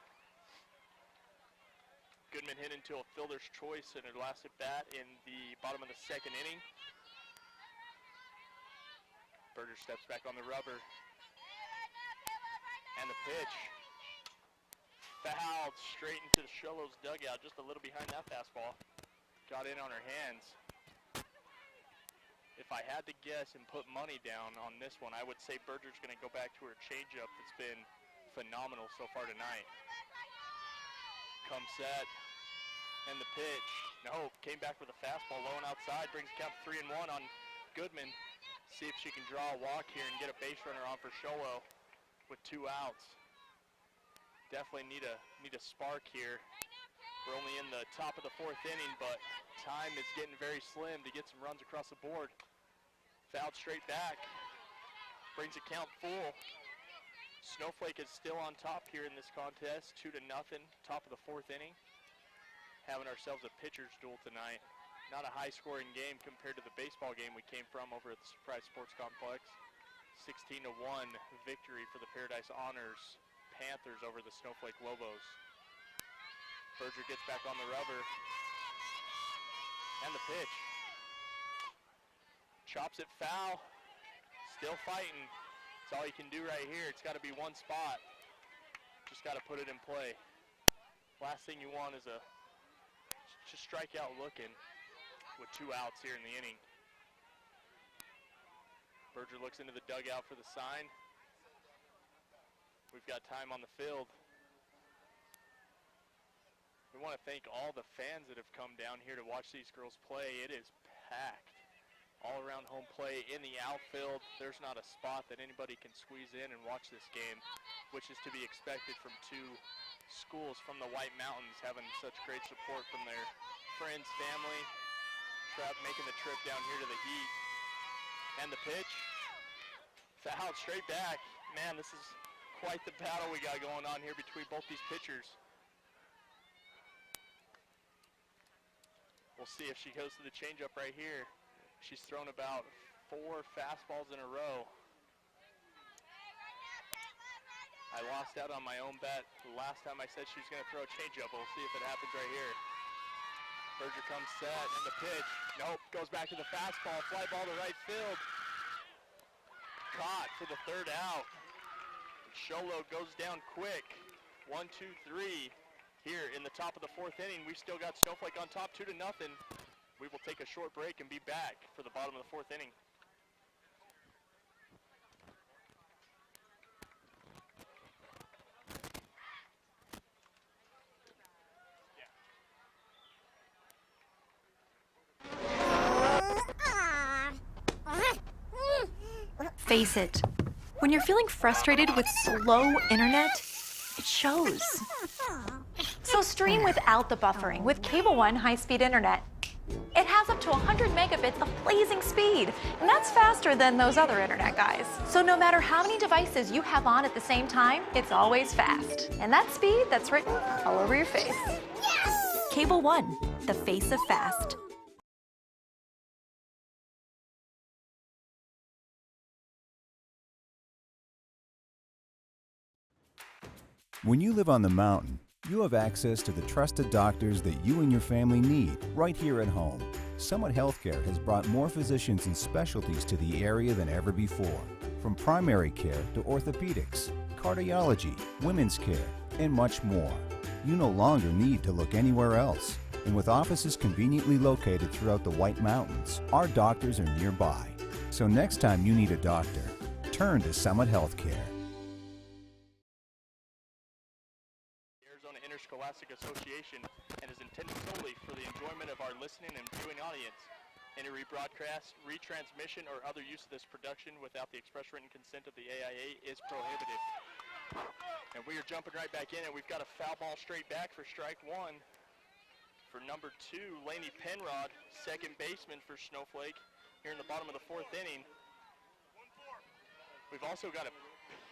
Goodman hit into a fielder's choice in her last at bat in the bottom of the second inning. Berger steps back on the rubber. And the pitch. Fouled straight into the Sholo's dugout, just a little behind that fastball. Got in on her hands. If I had to guess and put money down on this one, I would say Berger's going to go back to her changeup that's been phenomenal so far tonight. Comes set, and the pitch. No, came back with a fastball low and outside, brings count 3-1 on Goodman. See if she can draw a walk here and get a base runner on for Sholo with 2 outs. Definitely need a spark here. We're only in the top of the 4th inning, but time is getting very slim to get some runs across the board. Fouled straight back. Brings a count full. Snowflake is still on top here in this contest, 2-0, top of the 4th inning. Having ourselves a pitcher's duel tonight. Not a high-scoring game compared to the baseball game we came from over at the Surprise Sports Complex. 16-1 victory for the Paradise Honors Panthers over the Snowflake Lobos. Berger gets back on the rubber. And the pitch. Chops it foul. Still fighting. That's all you can do right here. It's got to be one spot. Just got to put it in play. Last thing you want is just strike out looking with 2 outs here in the inning. Berger looks into the dugout for the sign. We've got time on the field. We want to thank all the fans that have come down here to watch these girls play. It is packed. All around home play in the outfield. There's not a spot that anybody can squeeze in and watch this game, which is to be expected from 2 schools from the White Mountains having such great support from their friends, family, making the trip down here to the heat. And the pitch. Fouled straight back. Man, this is quite the battle we got going on here between both these pitchers. We'll see if she goes to the changeup right here. She's thrown about 4 fastballs in a row. I lost out on my own bet the last time I said she was going to throw a changeup. We'll see if it happens right here. Berger comes set, and the pitch. Nope, goes back to the fastball. Fly ball to right field. Caught for the 3rd out. Sholo goes down quick. 1, 2, 3. Here in the top of the 4th inning, we still got Snowflake on top, 2-0. We will take a short break and be back for the bottom of the 4th inning. Face it, when you're feeling frustrated with slow internet, it shows. So stream without the buffering with Cable One high-speed internet. It has up to 100 megabits of blazing speed, and that's faster than those other internet guys. So no matter how many devices you have on at the same time, it's always fast. And that speed, that's written all over your face. Yes! Cable One, the face of fast. When you live on the mountain, you have access to the trusted doctors that you and your family need right here at home. Summit Healthcare has brought more physicians and specialties to the area than ever before. From primary care to orthopedics, cardiology, women's care, and much more. You no longer need to look anywhere else. And with offices conveniently located throughout the White Mountains, our doctors are nearby. So next time you need a doctor, turn to Summit Healthcare. Arizona Interscholastic Association and is intended solely for the enjoyment of our listening and viewing audience. Any rebroadcast, retransmission, or other use of this production without the express written consent of the AIA is prohibited. And we are jumping right back in, and we've got a foul ball straight back for strike one. For number 2, Laney Penrod, second baseman for Snowflake, here in the bottom of the 4th inning. We've also got a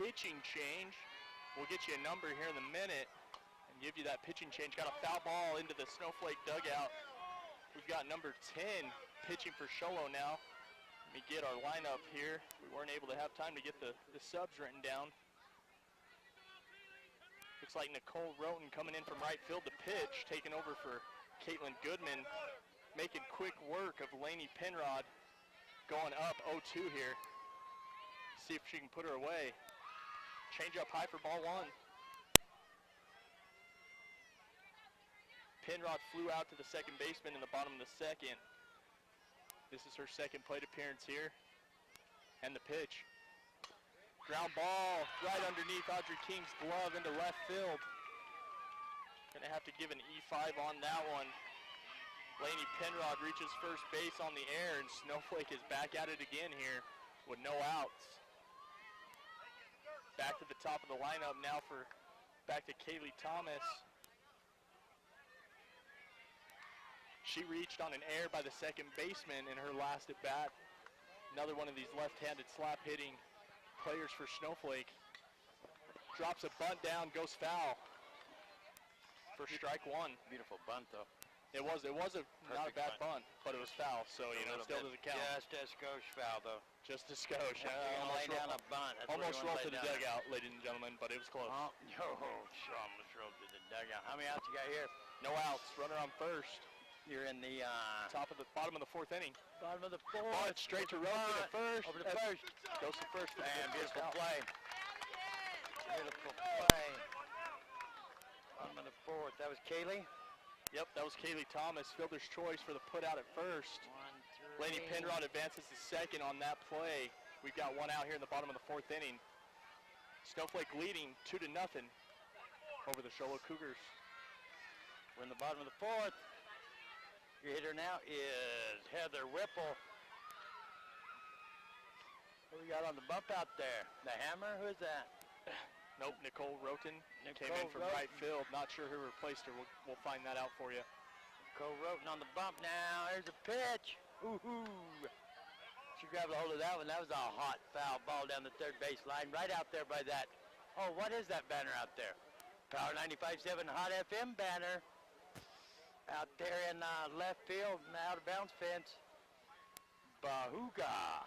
pitching change. We'll get you a number here in a minute and give you that pitching change. Got a foul ball into the Snowflake dugout. We've got number 10 pitching for Sholo now. Let me get our lineup here. We weren't able to have time to get the subs written down. Looks like Nicole Roten coming in from right field to pitch, taking over for Caitlin Goodman, making quick work of Laney Penrod, going up 0-2 here. See if she can put her away. Change up high for ball 1. Penrod flew out to the second baseman in the bottom of the 2nd. This is her second plate appearance here. And the pitch. Ground ball right underneath Audrey King's glove into left field. Gonna have to give an E5 on that one. Laney Penrod reaches first base on the air, and Snowflake is back at it again here with no outs. Back to the top of the lineup now for back to Kaylee Thomas. She reached on an error by the second baseman in her last at bat. Another one of these left-handed slap hitting players for Snowflake. Drops a bunt down, goes foul for strike 1. Beautiful bunt, though. It was not a bad bunt, but it was foul, so A you know, little still bit. doesn't count. Just a skosh foul, though. Just a skosh. You're gonna lay down a bunt. That's what Almost you wanna rolled to lay the down. dugout, ladies and gentlemen, but it was close. Oh, almost rolled to the dugout. How many outs you got here? No outs. Runner on first. You're in the Bottom of the 4th inning. bottom of the 4th. Bunt straight to Roten to first. Over to first. Goes to first. For the Man, first beautiful out. play. Beautiful play. Bottom of the 4th. That was Kaylee. Yep, that was Kaylee Thomas, fielder's choice for the put out at first. 1, 3. Laney Penrod advances to second on that play. We've got one out here in the bottom of the 4th inning. Snowflake leading 2-0 over the Sholo Cougars. We're in the bottom of the 4th. Your hitter now is Heather Whipple. What we got on the bump out there? The hammer? Who is that? Nope, Nicole Roten came in from right field. Not sure who replaced her. We'll find that out for you. Nicole Roten on the bump now. There's a pitch. Ooh-hoo. She grabbed a hold of that one. That was a hot foul ball down the third base line. Right out there by that. Oh, what is that banner out there? Power 95.7 Hot FM banner. Out there in left field and out of bounds fence. Bahooga.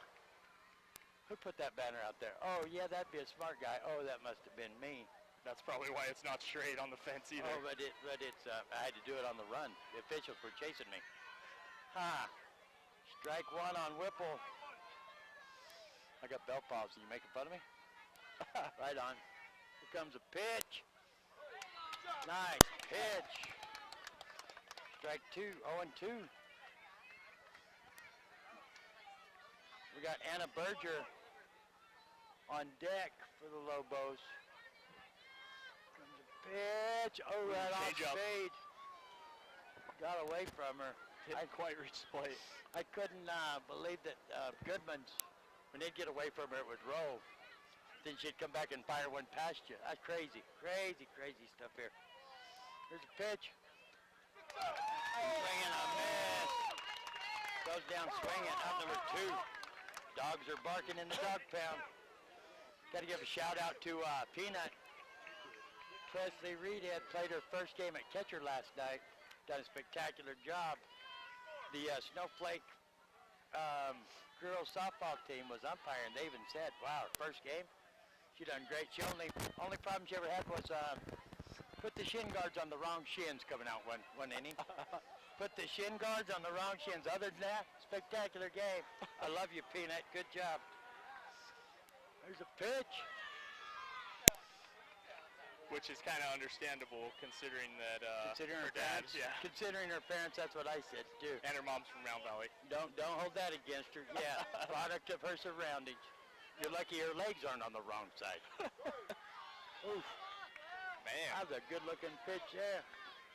Who put that banner out there? Oh, yeah, that'd be a smart guy. Oh, that must have been me. That's probably why it's not straight on the fence either. Oh, but it's, I had to do it on the run. The officials were chasing me. Ha! Strike 1 on Whipple. I got belt palsy. You making fun of me? Right on. Here comes a pitch. Nice pitch. Strike 2, 0-2. We got Anna Berger on deck for the Lobos. Comes a pitch. Oh, right off Change up. fade. Got away from her. Didn't quite reach the plate. I couldn't believe that Goodman's, when they'd get away from her, it would roll. Then she'd come back and fire one past you. That's crazy. Crazy stuff here. Here's a pitch. Swinging a miss. Goes down swinging. Out number 2. Dogs are barking in the dog pound. Got to give a shout out to Peanut. Presley Reed had played her first game at catcher last night. Done a spectacular job. The Snowflake girls softball team was umpiring. They even said, wow, her first game, she done great. She only problem she ever had was put the shin guards on the wrong shins coming out one inning. Put the shin guards on the wrong shins. Other than that, spectacular game. I love you, Peanut. Good job. There's a pitch. Which is kind of understandable considering that Considering her her dad, parents, yeah, Considering her parents, that's what I said too. and her mom's from Round Valley. Don't hold that against her. Yeah, product of her surroundings. You're lucky her legs aren't on the wrong side. Oof. Man, That was a good-looking pitch there.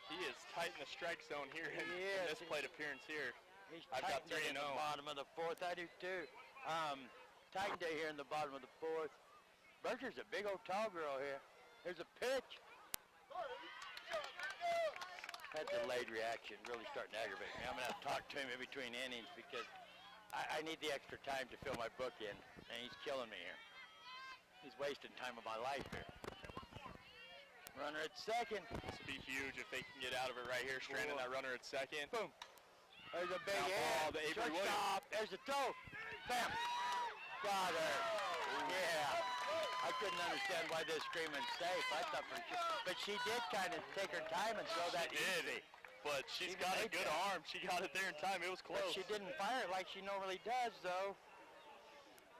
he is tight in the strike zone here in He this is. plate appearance here. He's I've got tightened it in 3-0. the bottom of the fourth. I do too. Tightened it here in the bottom of the fourth. Berger's a big old tall girl here. There's a pitch. That delayed reaction really starting to aggravate me. I'm going to have to talk to him in between innings because I need the extra time to fill my book in, and he's killing me here. He's wasting time of my life here. Runner at second. This would be huge if they can get out of it right here, stranding that runner at second. Boom. There's a big Foul hit. ball to Avery Williams. Shortstop. There's the throw. Bam. Got her. Yeah. I couldn't understand why they're screaming safe. I thought for sure. But she did kind of take her time and throw that easy. But she's Even got a they good did. arm. She got it there in time. It was But close. she didn't fire it like she normally does, though.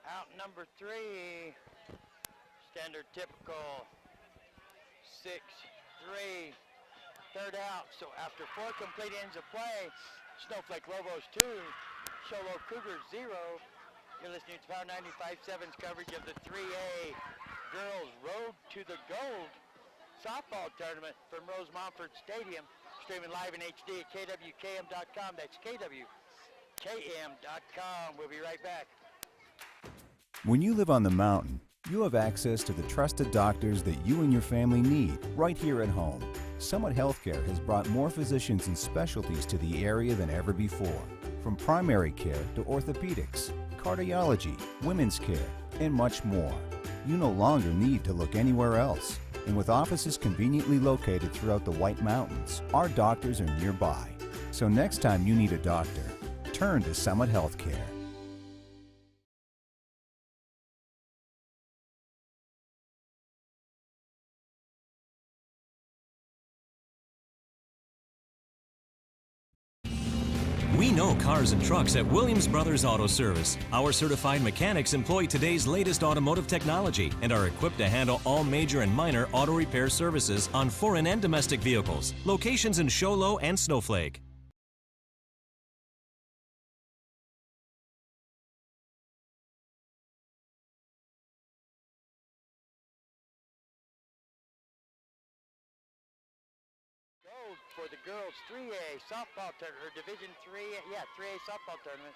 Out number 3. Standard typical. 6-3. Third out. So after 4 complete innings of play, Snowflake Lobos 2, Solo Cougars 0. You're listening to Power 95.7's coverage of the 3A Girls Road to the Gold softball tournament from Rose Mofford Stadium. Streaming live in HD at kwkm.com. That's kwkm.com. We'll be right back. When you live on the mountain, you have access to the trusted doctors that you and your family need right here at home. Summit Healthcare has brought more physicians and specialties to the area than ever before. From primary care to orthopedics, cardiology, women's care, and much more. You no longer need to look anywhere else. And with offices conveniently located throughout the White Mountains, our doctors are nearby. So next time you need a doctor, turn to Summit Healthcare. We know cars and trucks at Williams Brothers Auto Service. Our certified mechanics employ today's latest automotive technology and are equipped to handle all major and minor auto repair services on foreign and domestic vehicles. Locations in Show Low and Snowflake. Gold for the girls 3A softball tournament, or Division 3A softball tournament.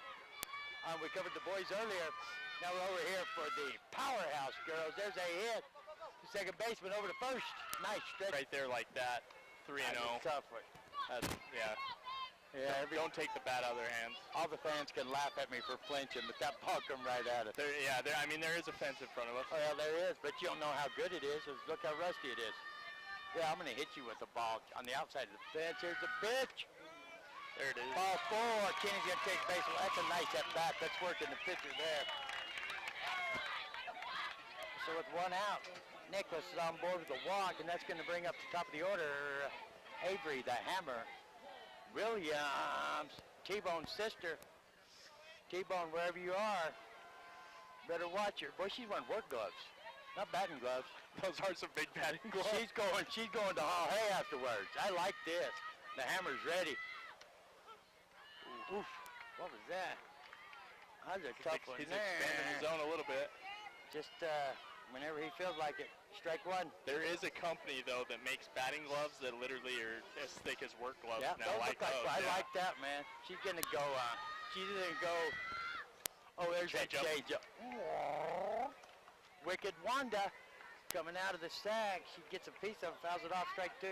We covered the boys earlier. Now we're over here for the powerhouse girls. There's a hit. The second baseman over to first. Nice stretch. Right there like that. 3-0. That's a tough one. Yeah. Yeah, Don't take the bat out of their hands. all the fans can laugh at me for flinching, but that ball come right at us. There is a fence in front of us. Well, there is, but you don't know how good it is. Look how rusty it is. Yeah, I'm going to hit you with the ball on the outside of the fence. Here's the pitch. There it is. Ball 4. Kenny's going to take base. Well, that's a nice at bat. That's working the pitcher there. So with 1 out, Nicholas is on board with a walk, and that's going to bring up the top of the order Avery, the Hammer. Williams, T-Bone's sister. T-Bone, wherever you are, better watch her. Boy, she's wearing work gloves, not batting gloves. Those are some big batting gloves. She's going to haul hay afterwards. I like this. The Hammer's ready. Oof, what was that? That was a tough one He's there. expanding the zone a little bit. Just whenever he feels like it. Strike 1. There is a company, though, that makes batting gloves that literally are as thick as work gloves Yeah, now. those Like look like, those, I yeah. like that, man. She's going to go, oh, there's that Change up. change up. Wicked Wanda coming out of the sack. She gets a piece of it, fouls it off, strike 2.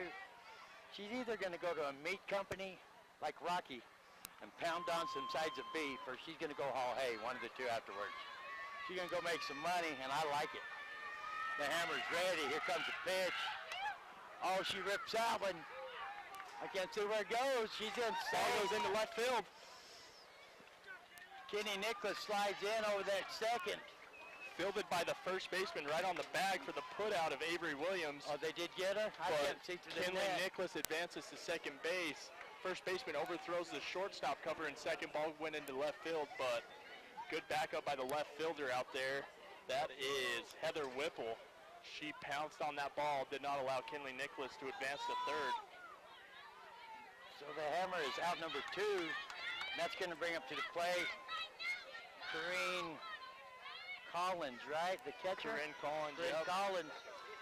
She's either going to go to a meat company like Rocky and pound on some sides of beef, or she's going to go haul hay, one of the two afterwards. She's going to go make some money, and I like it. The Hammer's ready. Here comes the pitch. Oh, she rips out one. I can't see where it goes. She's in. Ball goes into left field. Kenny Nicholas slides in over that second. Fielded by the first baseman right on the bag for the put out of Avery Williams. Oh, they did get her? I But can't see through the Kinley net. Nicholas advances to second base. first baseman overthrows the shortstop cover, and second ball went into left field, but good backup by the left fielder out there. That is Heather Whipple. She pounced on that ball, did not allow Kinley Nicholas to advance to third. So the hammer is out number 2. That's going to bring up to the plate Corinne Collins, right? The catcher? Corinne Collins, Corinne yep. Collins,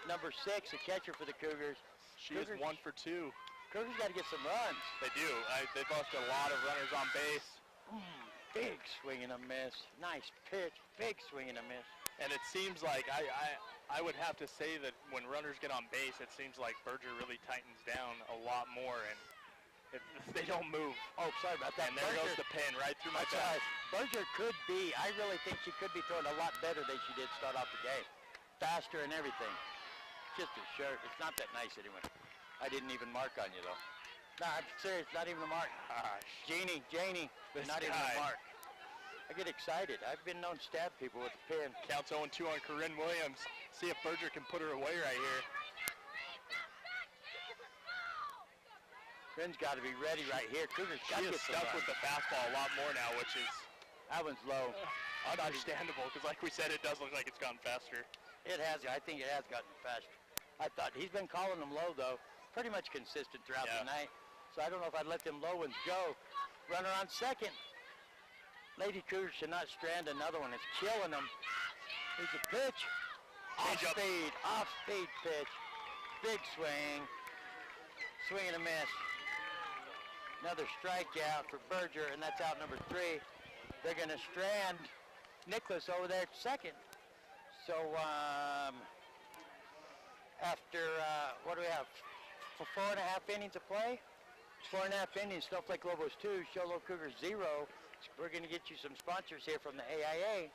number 6, the catcher for the Cougars. She is 1 for 2. Cougars got to get some runs. They do. They've lost a lot of runners on base. Big swing and a miss. Nice pitch. Big swing and a miss. And it seems like, I would have to say that when runners get on base, it seems like Berger really tightens down a lot more, and if they don't move. Oh, sorry about that. And there goes the pin right through my back. Berger could be, I really think she could be throwing a lot better than she did start off the game. Faster and everything. Just a shirt. It's not that nice anyway. I didn't even mark on you though. No, I'm serious, not even a mark. Gosh. Janie, not even a mark. I get excited. I've been known to stab people with a pin. Counts 0-2 on Corinne Williams. See if Berger can put her away right here. Corinne's got to be ready right here. Cougars got She to is get stuck with the fastball a lot more now, which is That one's low. understandable, because like we said, it does look like it's gone faster. It has. I think it has gotten faster. I thought he's been calling them low though, pretty much consistent throughout the night. So I don't know if I'd let them low ones go. Runner on second. Lady Cougars should not strand another one. It's killing them. Here's a pitch. Off speed pitch. Big swing. Swing and a miss. Another strikeout for Berger, and that's out number 3. They're going to strand Nicholas over there at second. So after, what do we have? For 4.5 innings of play? 4.5 innings, Snowflake Lobos 2, Sholo Cougars 0. We're going to get you some sponsors here from the AIA.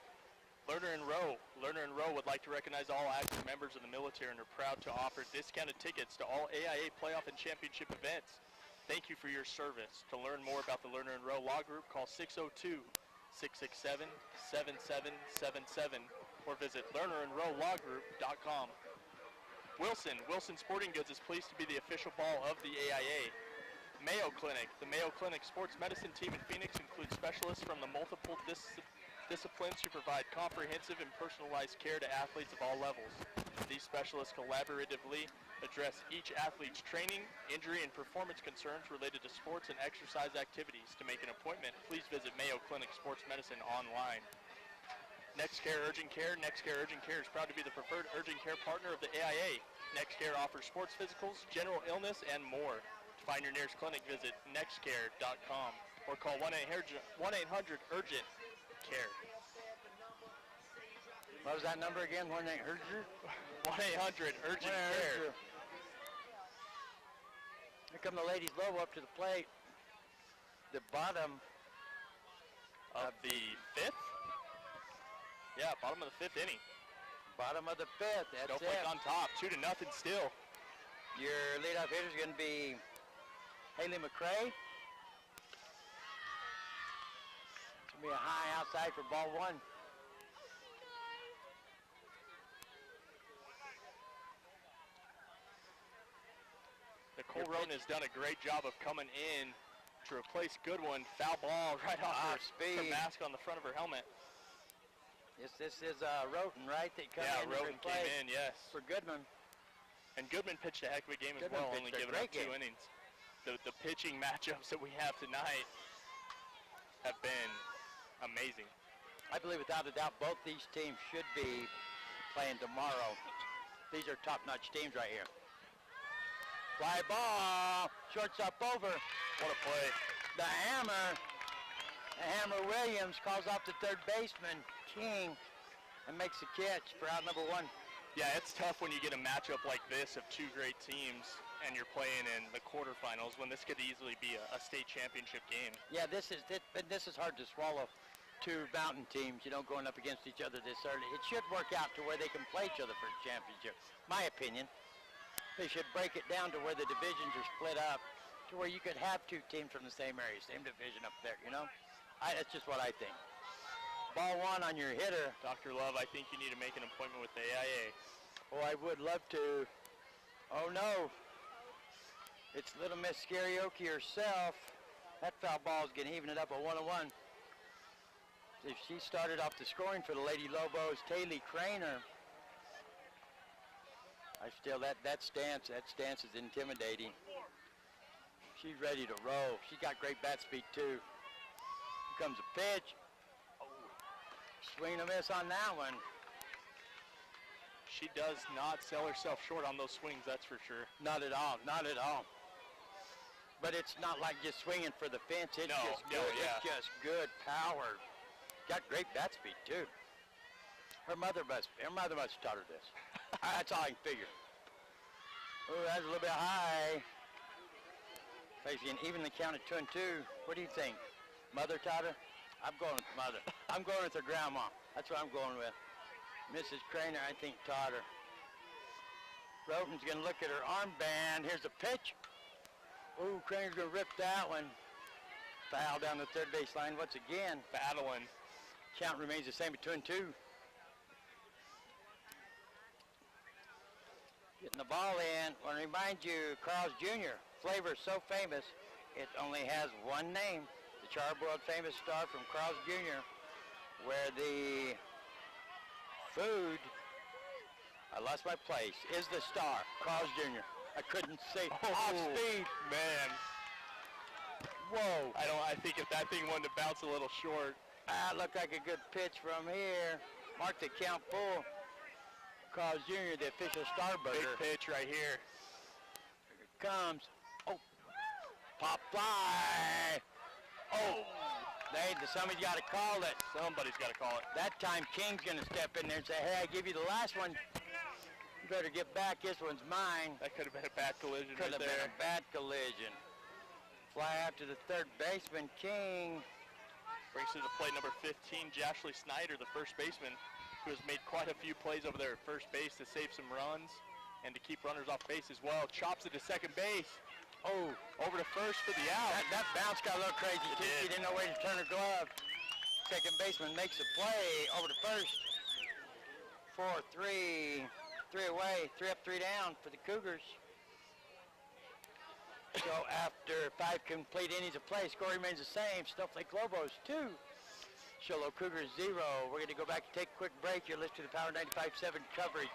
Lerner and Rowe. Lerner and Rowe would like to recognize all active members of the military and are proud to offer discounted tickets to all AIA playoff and championship events. Thank you for your service. To learn more about the Lerner and Rowe Law Group, call 602-667-7777 or visit lernerandrowelawgroup.com. Wilson Sporting Goods is pleased to be the official ball of the AIA. Mayo Clinic. The Mayo Clinic sports medicine team in Phoenix includes specialists from the multiple disciplines who provide comprehensive and personalized care to athletes of all levels. These specialists collaboratively address each athlete's training, injury, and performance concerns related to sports and exercise activities. To make an appointment, please visit Mayo Clinic Sports Medicine online. NextCare Urgent Care. NextCare Urgent Care is proud to be the preferred urgent care partner of the AIA. NextCare offers sports physicals, general illness, and more. To find your nearest clinic, visit nextcare.com or call 1-800-URGENT-CARE. What was that number again? 1-800? 1-800-URGENT-CARE. Here come the ladies low up to the plate. The bottom Of the 5th? Yeah, bottom of the 5th inning. Bottom of the 5th. That's Snowflake it. on top, 2-0 still. Your leadoff hitter is going to be Haley McCray. It's going to be a high outside for ball 1. Nicole Roan has done a great job of coming in to replace Goodwin. Foul ball right off her mask on the front of her helmet. This is Roten, right? That come in Roten came in, yes. For Goodman. And Goodman pitched a heck of a game as well, only giving up 2 innings. The pitching matchups that we have tonight have been amazing. I believe without a doubt both these teams should be playing tomorrow. These are top-notch teams right here. Fly ball, shortstop over. What a play. The Hammer Williams calls off the third baseman, King, and makes the catch for out number 1. Yeah, it's tough when you get a matchup like this of 2 great teams and you're playing in the quarterfinals when this could easily be a state championship game. Yeah, this is hard to swallow. 2 mountain teams, going up against each other this early. It should work out to where they can play each other for a championship. My opinion. They should break it down to where the divisions are split up, to where you could have 2 teams from the same area, same division up there, That's just what I think. Ball 1 on your hitter. Dr. Love, I think you need to make an appointment with the AIA. Oh, I would love to. Oh, no. It's little Miss Karaoke herself. That foul ball's getting even it up at 1-1. If she started off the scoring for the Lady Lobos, Kaylee Craner. That stance is intimidating. She's ready to roll. She's got great bat speed too. Here comes a pitch. Swing and a miss on that one. She does not sell herself short on those swings, that's for sure. Not at all, not at all. But it's not like just swinging for the fence. It's just good. It's just good power. Got great bat speed too. Her mother must have taught her this. That's all I can figure. Oh, that's a little bit high. Facing even the count at 2-2. What do you think? Mother taught her? I'm going with mother. I'm going with her grandma. That's what I'm going with. Mrs. Craner, I think, taught her. Roten's going to look at her armband. Here's a pitch. Ooh, Craner's going to rip that one. Foul down the third base line once again. Battling. Count remains the same at 2-2. Getting the ball in. I want to remind you, Carl's Jr. flavor is so famous, it only has one name. The Charbroiled famous star from Carl's Jr., where the food, I lost my place, is the star, Carl's Jr. I couldn't say off speed. Man. Whoa. I think if that thing wanted to bounce a little short. Looked like a good pitch from here. Mark the count full. Carl's Jr., the official starburger. Big pitch right here. Here it comes. Oh, pop fly. Oh, somebody's got to call it. Somebody's got to call it. That time King's going to step in there and say, hey, I give you the last one. You better get back. This one's mine. That could have been a bad collision Could right have there. been a bad collision. Fly out to the third baseman, King. Brings to the plate number 15, Jashley Snyder, the first baseman, who has made quite a few plays over there at first base to save some runs and to keep runners off base as well. Chops it to second base. Oh, over to first for the out. That bounce got a little crazy too. She didn't know where to turn her glove. Second baseman makes a play over to first. 4-3, 3 away, 3 up, 3 down for the Cougars. So after 5 complete innings of play, score remains the same. Snowflake Lobos 2. Sholo Cougars 0. We're going to go back and take a quick break. You're listening to Power 95.7 coverage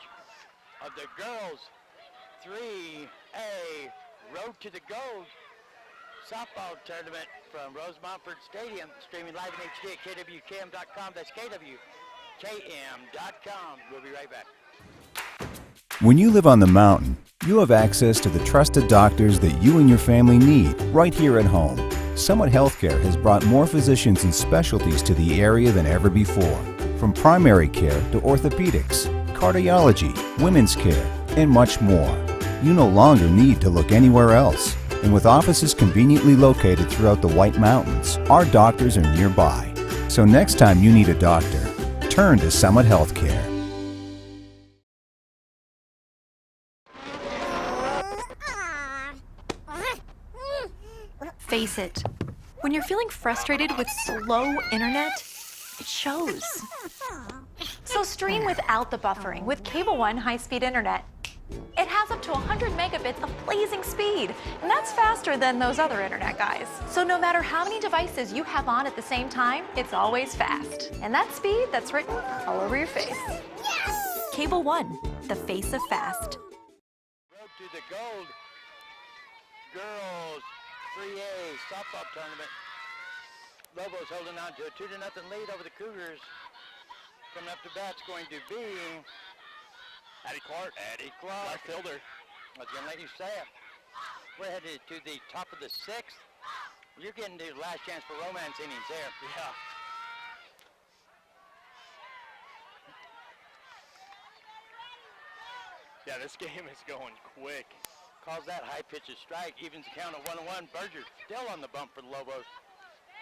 of the girls 3A Road to the Gold softball tournament from Mofford Stadium. Streaming live in HD at kwkm.com. That's kwkm.com. We'll be right back. When you live on the mountain, you have access to the trusted doctors that you and your family need right here at home. Summit Healthcare has brought more physicians and specialties to the area than ever before. From primary care to orthopedics, cardiology, women's care, and much more. You no longer need to look anywhere else. And with offices conveniently located throughout the White Mountains, our doctors are nearby. So next time you need a doctor, turn to Summit Healthcare. Face it, when you're feeling frustrated with slow internet, it shows. So stream without the buffering with Cable One high-speed internet. It has up to 100 megabits of blazing speed, and that's faster than those other internet guys. So no matter how many devices you have on at the same time, it's always fast. And that speed, that's written all over your face. Yes! Cable One, the face of fast. Road to the Gold Girls 3A softball tournament. Lobos holding on to a 2-0 lead over the Cougars. Coming up to bat's going to be Addie Clark. Left fielder. I was going to let you say it. We're headed to the top of the 6th. You're getting the last chance for romance innings there. Yeah. Yeah, this game is going quick. Calls that high pitch a strike. Evens the count at 1-1. Berger still on the bump for the Lobos.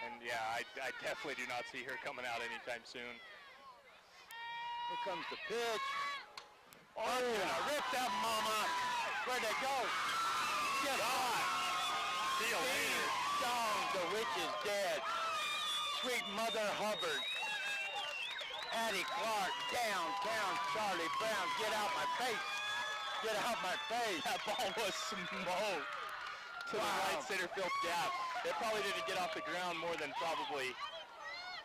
And yeah, I definitely do not see her coming out anytime soon. Here comes the pitch. Oh, rip that mama. Where'd they go? Get on. See you later. Dong, the witch is dead. Sweet Mother Hubbard. Addie Clark, downtown Charlie Brown. Get out my face. Get out my face. That ball was smoked. to the right center field gap. It probably didn't get off the ground more than probably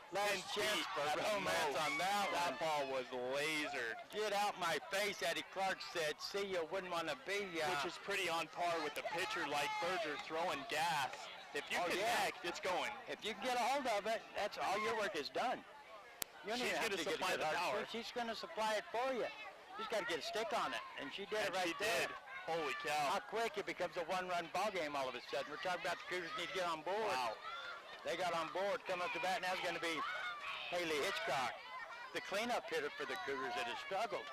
Last chance for romance on that one. That ball was lasered. Get out my face, Eddie Clark said. See, you wouldn't want to be ya. Which is pretty on par with the pitcher like Berger throwing gas. If you connect, it's going. If you can get a hold of it, that's all your work is done. You don't She's even have going to to supply get the power. She's going to supply it for you. You just got to get a stick on it, and she did it right she there. did. Holy cow. How quick it becomes a one-run ball game all of a sudden. We're talking about the Cougars need to get on board. Wow. They got on board. Coming up to bat now is going to be Haley Hitchcock, the cleanup hitter for the Cougars that has struggled.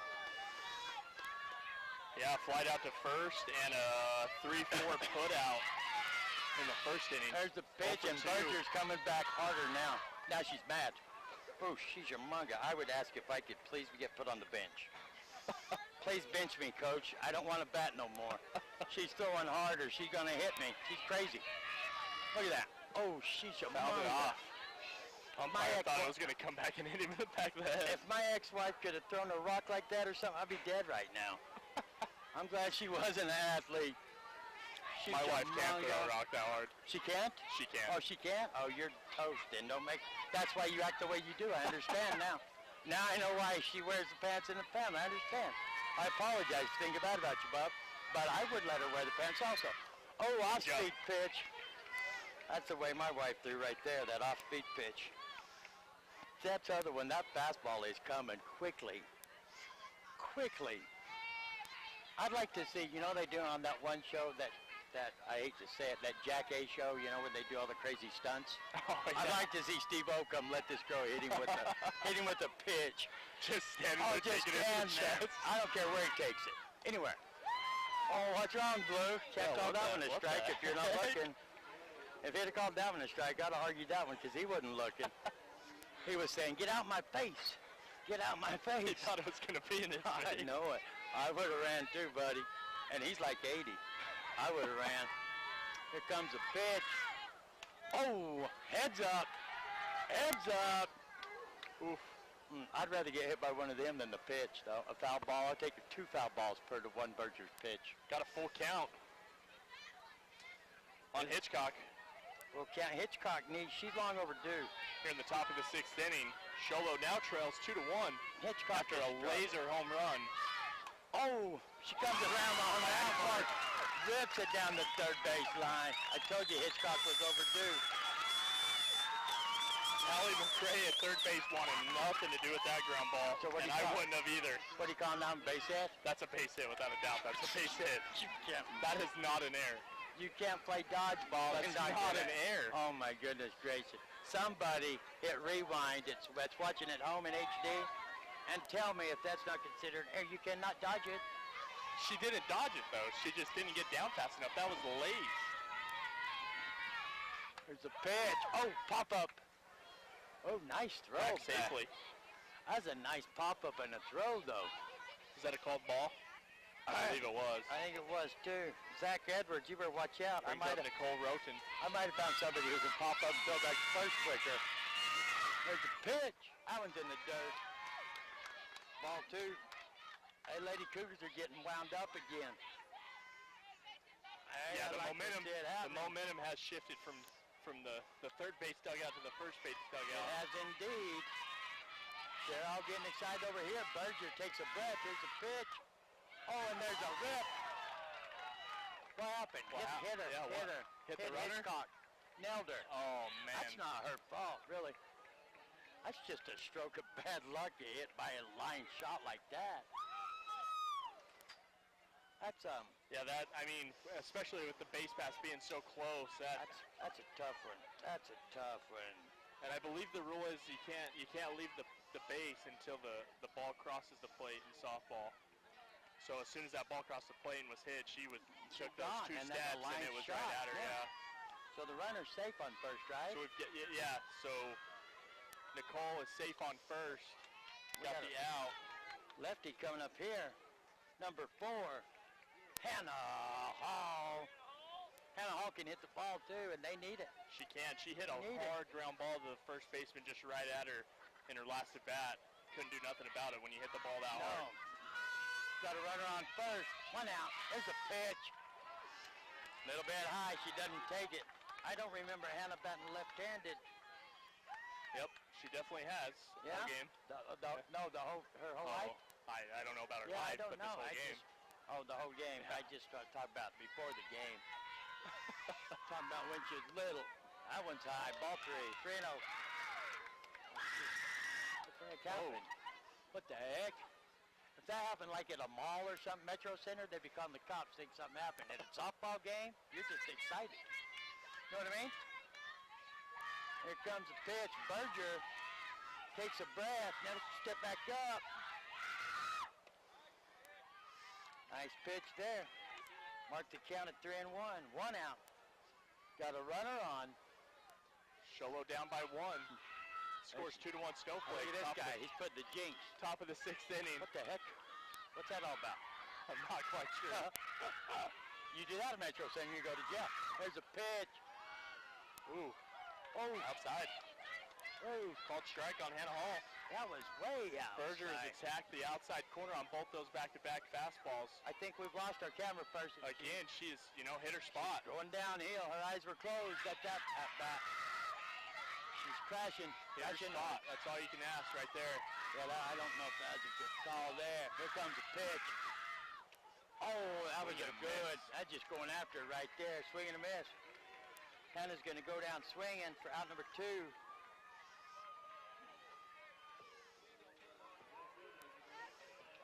Yeah, flight out to first and a 3-4 put out in the first inning. There's the pitch, and Berger's coming back harder now. Now she's mad. Oh, she's your munga. I would ask if I could please get put on the bench. Please bench me, Coach. I don't want to bat no more. She's throwing harder. She's going to hit me. She's crazy. Look at that. Oh, she's a Fouled it munga. off. I thought I was going to come back and hit him in the back of the head. If my ex-wife could have thrown a rock like that or something, I'd be dead right now. I'm glad she wasn't an athlete. She's My wife can't munga. throw a rock that hard. She can't? She can't. Oh, she can't? Oh, you're toast then. Don't make... That's why you act the way you do. I understand now. Now I know why she wears the pants in the family. I understand. I apologize for thinking bad about you, Bub. But I would let her wear the pants also. Oh, off-speed pitch. That's the way my wife threw right there, that off-speed pitch. That other one, that fastball is coming quickly. Quickly. I'd like to see, you know they do on that one show that I hate to say it, that Jack A show, you know, where they do all the crazy stunts. Oh, yeah. I'd like to see Steve Oakham let this girl hit him with the pitch. Just stand Oh, there just taking it stand in the there. chest. I don't care where he takes it. Anywhere. Oh, what's wrong, Blue? Can't call that one a strike if you're not looking. If he'd have called that one a strike, I'd have argued that one because he wasn't looking. He was saying, get out my face. Get out my face. He thought it was going to be in his face. I know it. I would have ran too, buddy. And he's like 80. I would have ran. Here comes a pitch. Oh, heads up. Heads up. Oof. I'd rather get hit by one of them than the pitch, though. A foul ball. I'll take 2 foul balls per to one Berger's pitch. Got a full count on Hitchcock. Well, Hitchcock needs, she's long overdue. Here in the top of the 6th inning, Sholo now trails 2-1 Hitchcock after a laser home run. Oh, she comes around on that part, rips it down the third base line. I told you Hitchcock was overdue. Allie McRae at third base wanted nothing to do with that ground ball, So what and do you I call- wouldn't have either. What do you call down base hit? That's a base hit without a doubt. That's a base hit. You can't, That is not an error. you can't play dodgeball. That's and not get an it. error. Oh my goodness gracious. Somebody hit rewind, it's watching it home in HD, and tell me if that's not considered an error. You cannot dodge it. She didn't dodge it, though. She just didn't get down fast enough. That was late. There's a pitch. Oh, pop-up. Oh, nice throw. Back safely. That's a nice pop-up and a throw, though. Is that a called ball? I believe it was. I think it was, too. Zach Edwards, you better watch out. Brings up Nicole Roten. I might have found somebody who can pop up and throw back first quicker. There's a pitch. That one's in the dirt. Ball 2. Hey, Lady Cougars are getting wound up again. Hey, Yeah, I the like to momentum. see it The happening. momentum has shifted from the third base dugout to the first base It dugout. has indeed. They're all getting excited over here. Berger takes a breath. There's a pitch. Oh, and there's a rip. What happened? Wow. Hit her. Yeah, Hit what? her. Hit the runner? Hitchcock. Nailed her. Oh, man. That's not her fault, really. That's just a stroke of bad luck to hit by a line shot like that. That's Yeah, that, I mean, especially with the base pass being so close, that's a tough one. That's a tough one. and I believe the rule is you can't leave the base until the ball crosses the plate in softball. So as soon as that ball crossed the plate and was hit, she took those gone, 2 and then the steps, line and it was shot, right at her. yeah. Yeah. So the runner's safe on first, right? So So Nicole is safe on first. We Got got the a- out. Lefty coming up here. Number 4, Hannah Hall. Hannah Hall can hit the ball too, and they need it. She can. She hit a Need it. hard ground ball to the first baseman just right at her in her last at bat. Couldn't do nothing about it when you hit the ball that hard. No. Got a runner on first. 1 out. There's a pitch. Little bit high, she doesn't take it. I don't remember Hannah batting left-handed. Yep, she definitely has. Yeah? All game. No, her whole life? I don't know about her Yeah, I life, don't but know. this whole game. The whole game. Yeah. I just talking about before the game. Talking about when she was little. That one's high. Ball 3. 3-0. What the heck happened? What the heck? If that happened like at a mall or something, Metro Center, they become the cops, think something happened. At a softball game, you're just excited. You know what I mean? Here comes the pitch. Berger takes a breath, now step back up. Nice pitch there. Mark the count at 3-1. 1 out. Got a runner on. Sholo down by 1. Scores 2-1 Snowflake. Look at this guy. He's putting the jinx. Top of the 6th inning. What the heck? What's that all about? I'm not quite sure. You do that at Metro Center, you go to jail. There's a pitch. Ooh. Oh, Outside. oh, Called strike on Hannah Hall. that was way out. Berger has attacked the outside corner on both those back-to-back fastballs. I think we've lost our camera person. Again, she's, hit her spot. Going downhill. Her eyes were closed. Got that at bat. She's crashing. Hit her Crashing spot. That's all you can ask right there. Well, I don't know if that's a good call there. Here comes the pitch. Oh, that was Swing a and good. miss. That's just going after it right there. Swing and a miss. Hannah's going to go down swinging for out number 2.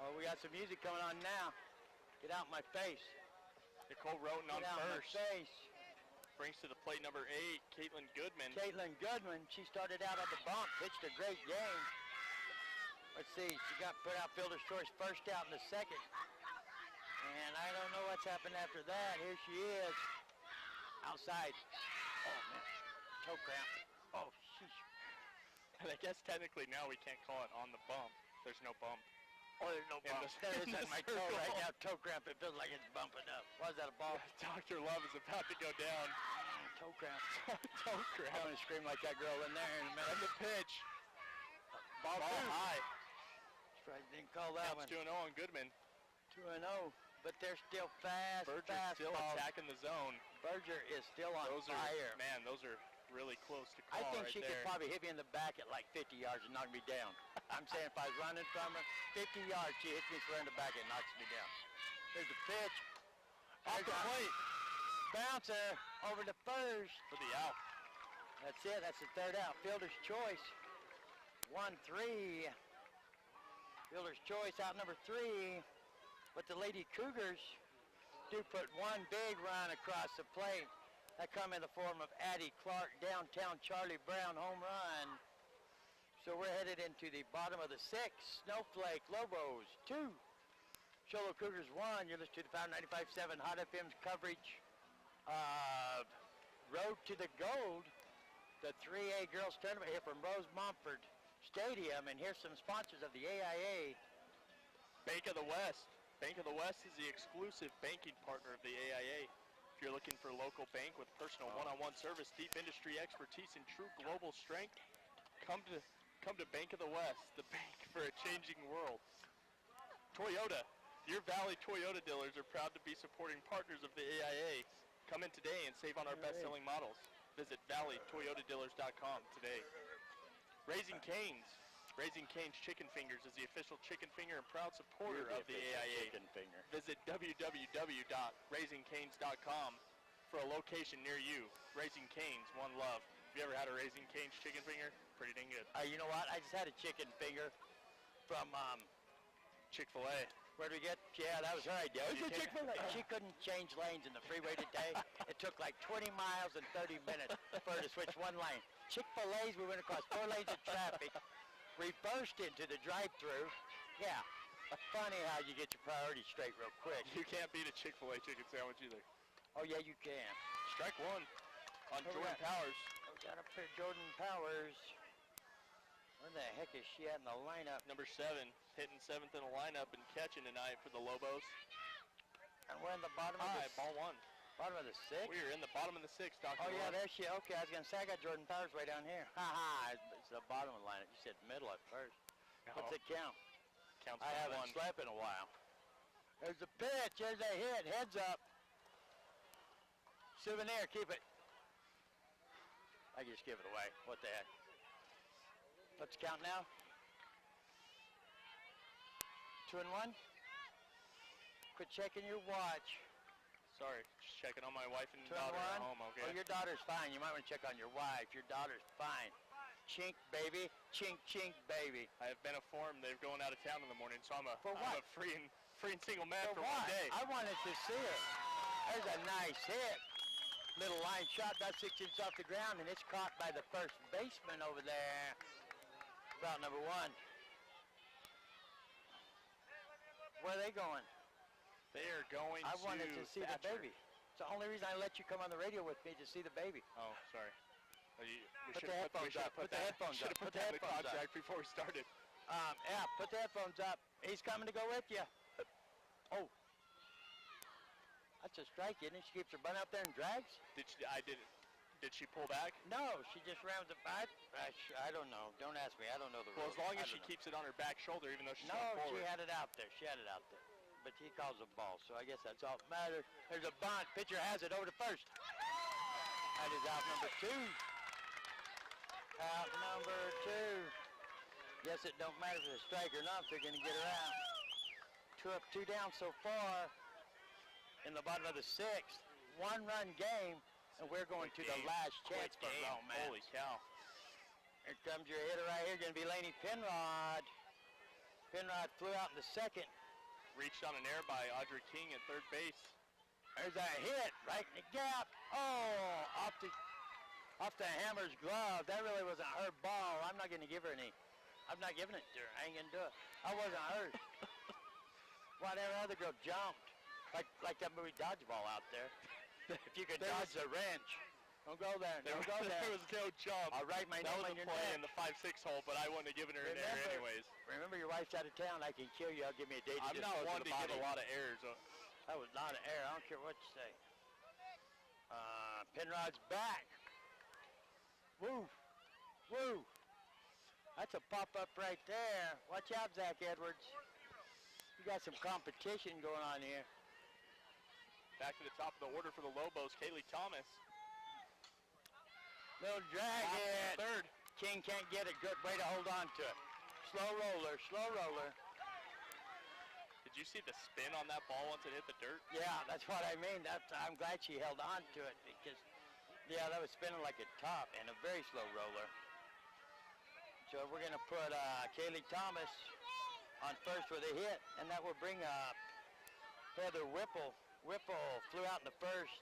Oh, we got some music coming on now. Get out my face. Nicole Roten on Get out my first. face. Brings to the plate number 8, Caitlin Goodman. Caitlin Goodman, she started out on the bump, pitched a great game. Let's see, she got put out fielder's choice first out in the second. And I don't know what's happened after that. Here she is. Outside. Oh, man. Toe cramp. Oh, sheesh. And I guess technically now we can't call it on the bump. There's no bump. Oh, there's no bump. There is in at the my toe circle. right now. Toe cramp. It feels like it's bumping up. Was that a ball? Dr. Love is about to go down. Toe cramp. Toe I'm cramp. going to scream like that girl in there in a minute. And the pitch. Ball two. High. Surprised you didn't call that one. Counts 2-0 on Goodman. 2-0. But they're still fast. Berger still fastballs. attacking the zone. Berger is still on Those fire. those are really close to I call think right she there. could probably hit me in the back at like 50 yards and knock me down. I'm saying if I was running from her, 50 yards, she hits me square in the back and knocks me down. There's the pitch. Off the plate Bouncer over to first. for the out. That's it. That's the third out. Fielder's choice. 1-3. Fielder's choice out number 3. But the Lady Cougars do put one big run across the plate. That come in the form of Addie Clark, downtown Charlie Brown home run. So we're headed into the bottom of the 6th. Snowflake, Lobos 2. Sholo Cougars 1. You're listening to the Power 95.7 Hot FM's coverage of Road to the Gold, the 3A Girls Tournament here from Mofford Stadium. And here's some sponsors of the AIA. Bank of the West. Bank of the West is the exclusive banking partner of the AIA. If you're looking for a local bank with personal one-on-one service, deep industry expertise, and true global strength, come to Bank of the West, the bank for a changing world. Toyota. Your Valley Toyota dealers are proud to be supporting partners of the AIA. Come in today and save on our best-selling models. Visit valleytoyotadealers.com today. Raising Cane's. Raising Cane's Chicken Fingers is the official chicken finger and proud supporter of the AIA. Chicken finger. Visit www.raisingcanes.com for a location near you. Raising Cane's, one love. Have you ever had a Raising Cane's chicken finger? Pretty dang good. You know what? I just had a chicken finger from, Chick-fil-A. where did we get? Yeah, that was her idea. It was You a can't- Chick-fil-A. She couldn't change lanes in the freeway today. It took like 20 miles and 30 minutes for her to switch one lane. Chick-fil-A's, we went across 4 lanes of traffic, reversed into the drive-thru. Yeah, funny how you get your priorities straight real quick. You can't beat a Chick-fil-A chicken sandwich either. Oh, yeah, you can. Strike one on Who we Jordan got? Powers. We got up here Jordan Powers. Where the heck is she at in the lineup? Number 7, hitting 7th in the lineup and catching tonight for the Lobos. And we're in the bottom High, of the ball 1. bottom of the 6th. We are in the bottom of the 6th, Dr. Oh yeah, Love. there she. Okay, I was gonna say I got Jordan Powers way down here. Ha ha! It's the bottom of the lineup. You said middle at first. What's it count? Counts I for haven't 1. slept in a while. There's a pitch. There's a hit. Heads up. Souvenir, keep it. I just give it away. What the heck? Let's count now. 2 and 1. Quit checking your watch. Sorry, just checking on my wife and 2 and daughter 1. at home, okay? Oh, your daughter's fine. You might want to check on your wife. Your daughter's fine. Chink, baby. Chink, chink, baby. I have been informed they're going out of town in the morning, so I'm a For what? free and single man for what? one day. I wanted to see her. There's a nice hit. Little line shot, about 6 inches off the ground, and it's caught by the first baseman over there. Route number 1. Where are they going? They are going I wanted to see the Thatcher. baby. It's the only reason I let you come on the radio with me, to see the baby. Oh, sorry. We Put should the headphones up. Put the headphones up. Put Put the that in the headphones up. contract before we started. Yeah, put the headphones up. He's coming to go with you. Oh. That's a strike, isn't it? She keeps her butt out there and drags? Did she pull back? No, she just rounds the fight. I don't know. Don't ask me. I don't know the Well, rules. as long as I she don't know. keeps it on her back shoulder, even though she's No, going forward. she had it out there. She had it out there. But he calls a ball, so I guess that's all that matters. There's a bunt. Pitcher has it over to first. That is out number 2. Out number 2. Yes, it don't matter if it's a strike or not. They're going to get her out. 2 up, 2 down so far in the bottom of the 6th. 1-run game, and we're going to the last chance for romance. Holy cow. Here comes your hitter right here, going to be Laney Penrod. Penrod flew out in the 2nd. Reached on an air by Audrey King at third base. There's a hit right in the gap. Oh, off the Hammer's glove. That really wasn't her ball. I'm not going to give her any. I'm not giving it to her. I ain't going to do it. I wasn't hers. Whatever other girl jumped. Like that movie Dodgeball out there. If you could dodge a wrench. Don't go there. Don't go there. There was no jump. I'll write my That name was on a your play neck. in the 5-6 hole, but I wouldn't have given her an air anyways. Remember, your wife's out of town. I can kill you. I'll give me a date. I'm not one to give a lot of airs. That was not an error. I don't care what you say. Penrod's back. Woo. Woo. That's a pop-up right there. Watch out, Zach Edwards. You got some competition going on here. Back to the top of the order for the Lobos, Kaylee Thomas. Little drag hit. Third. King can't get it. Good way to hold on to it. Slow roller, slow roller. Did you see the spin on that ball once it hit the dirt? Yeah, that's what I mean. I'm glad she held on to it because, yeah, that was spinning like a top and a very slow roller. So we're going to put Kaylee Thomas on first with a hit, and that will bring up Heather Whipple. Whipple flew out in the first.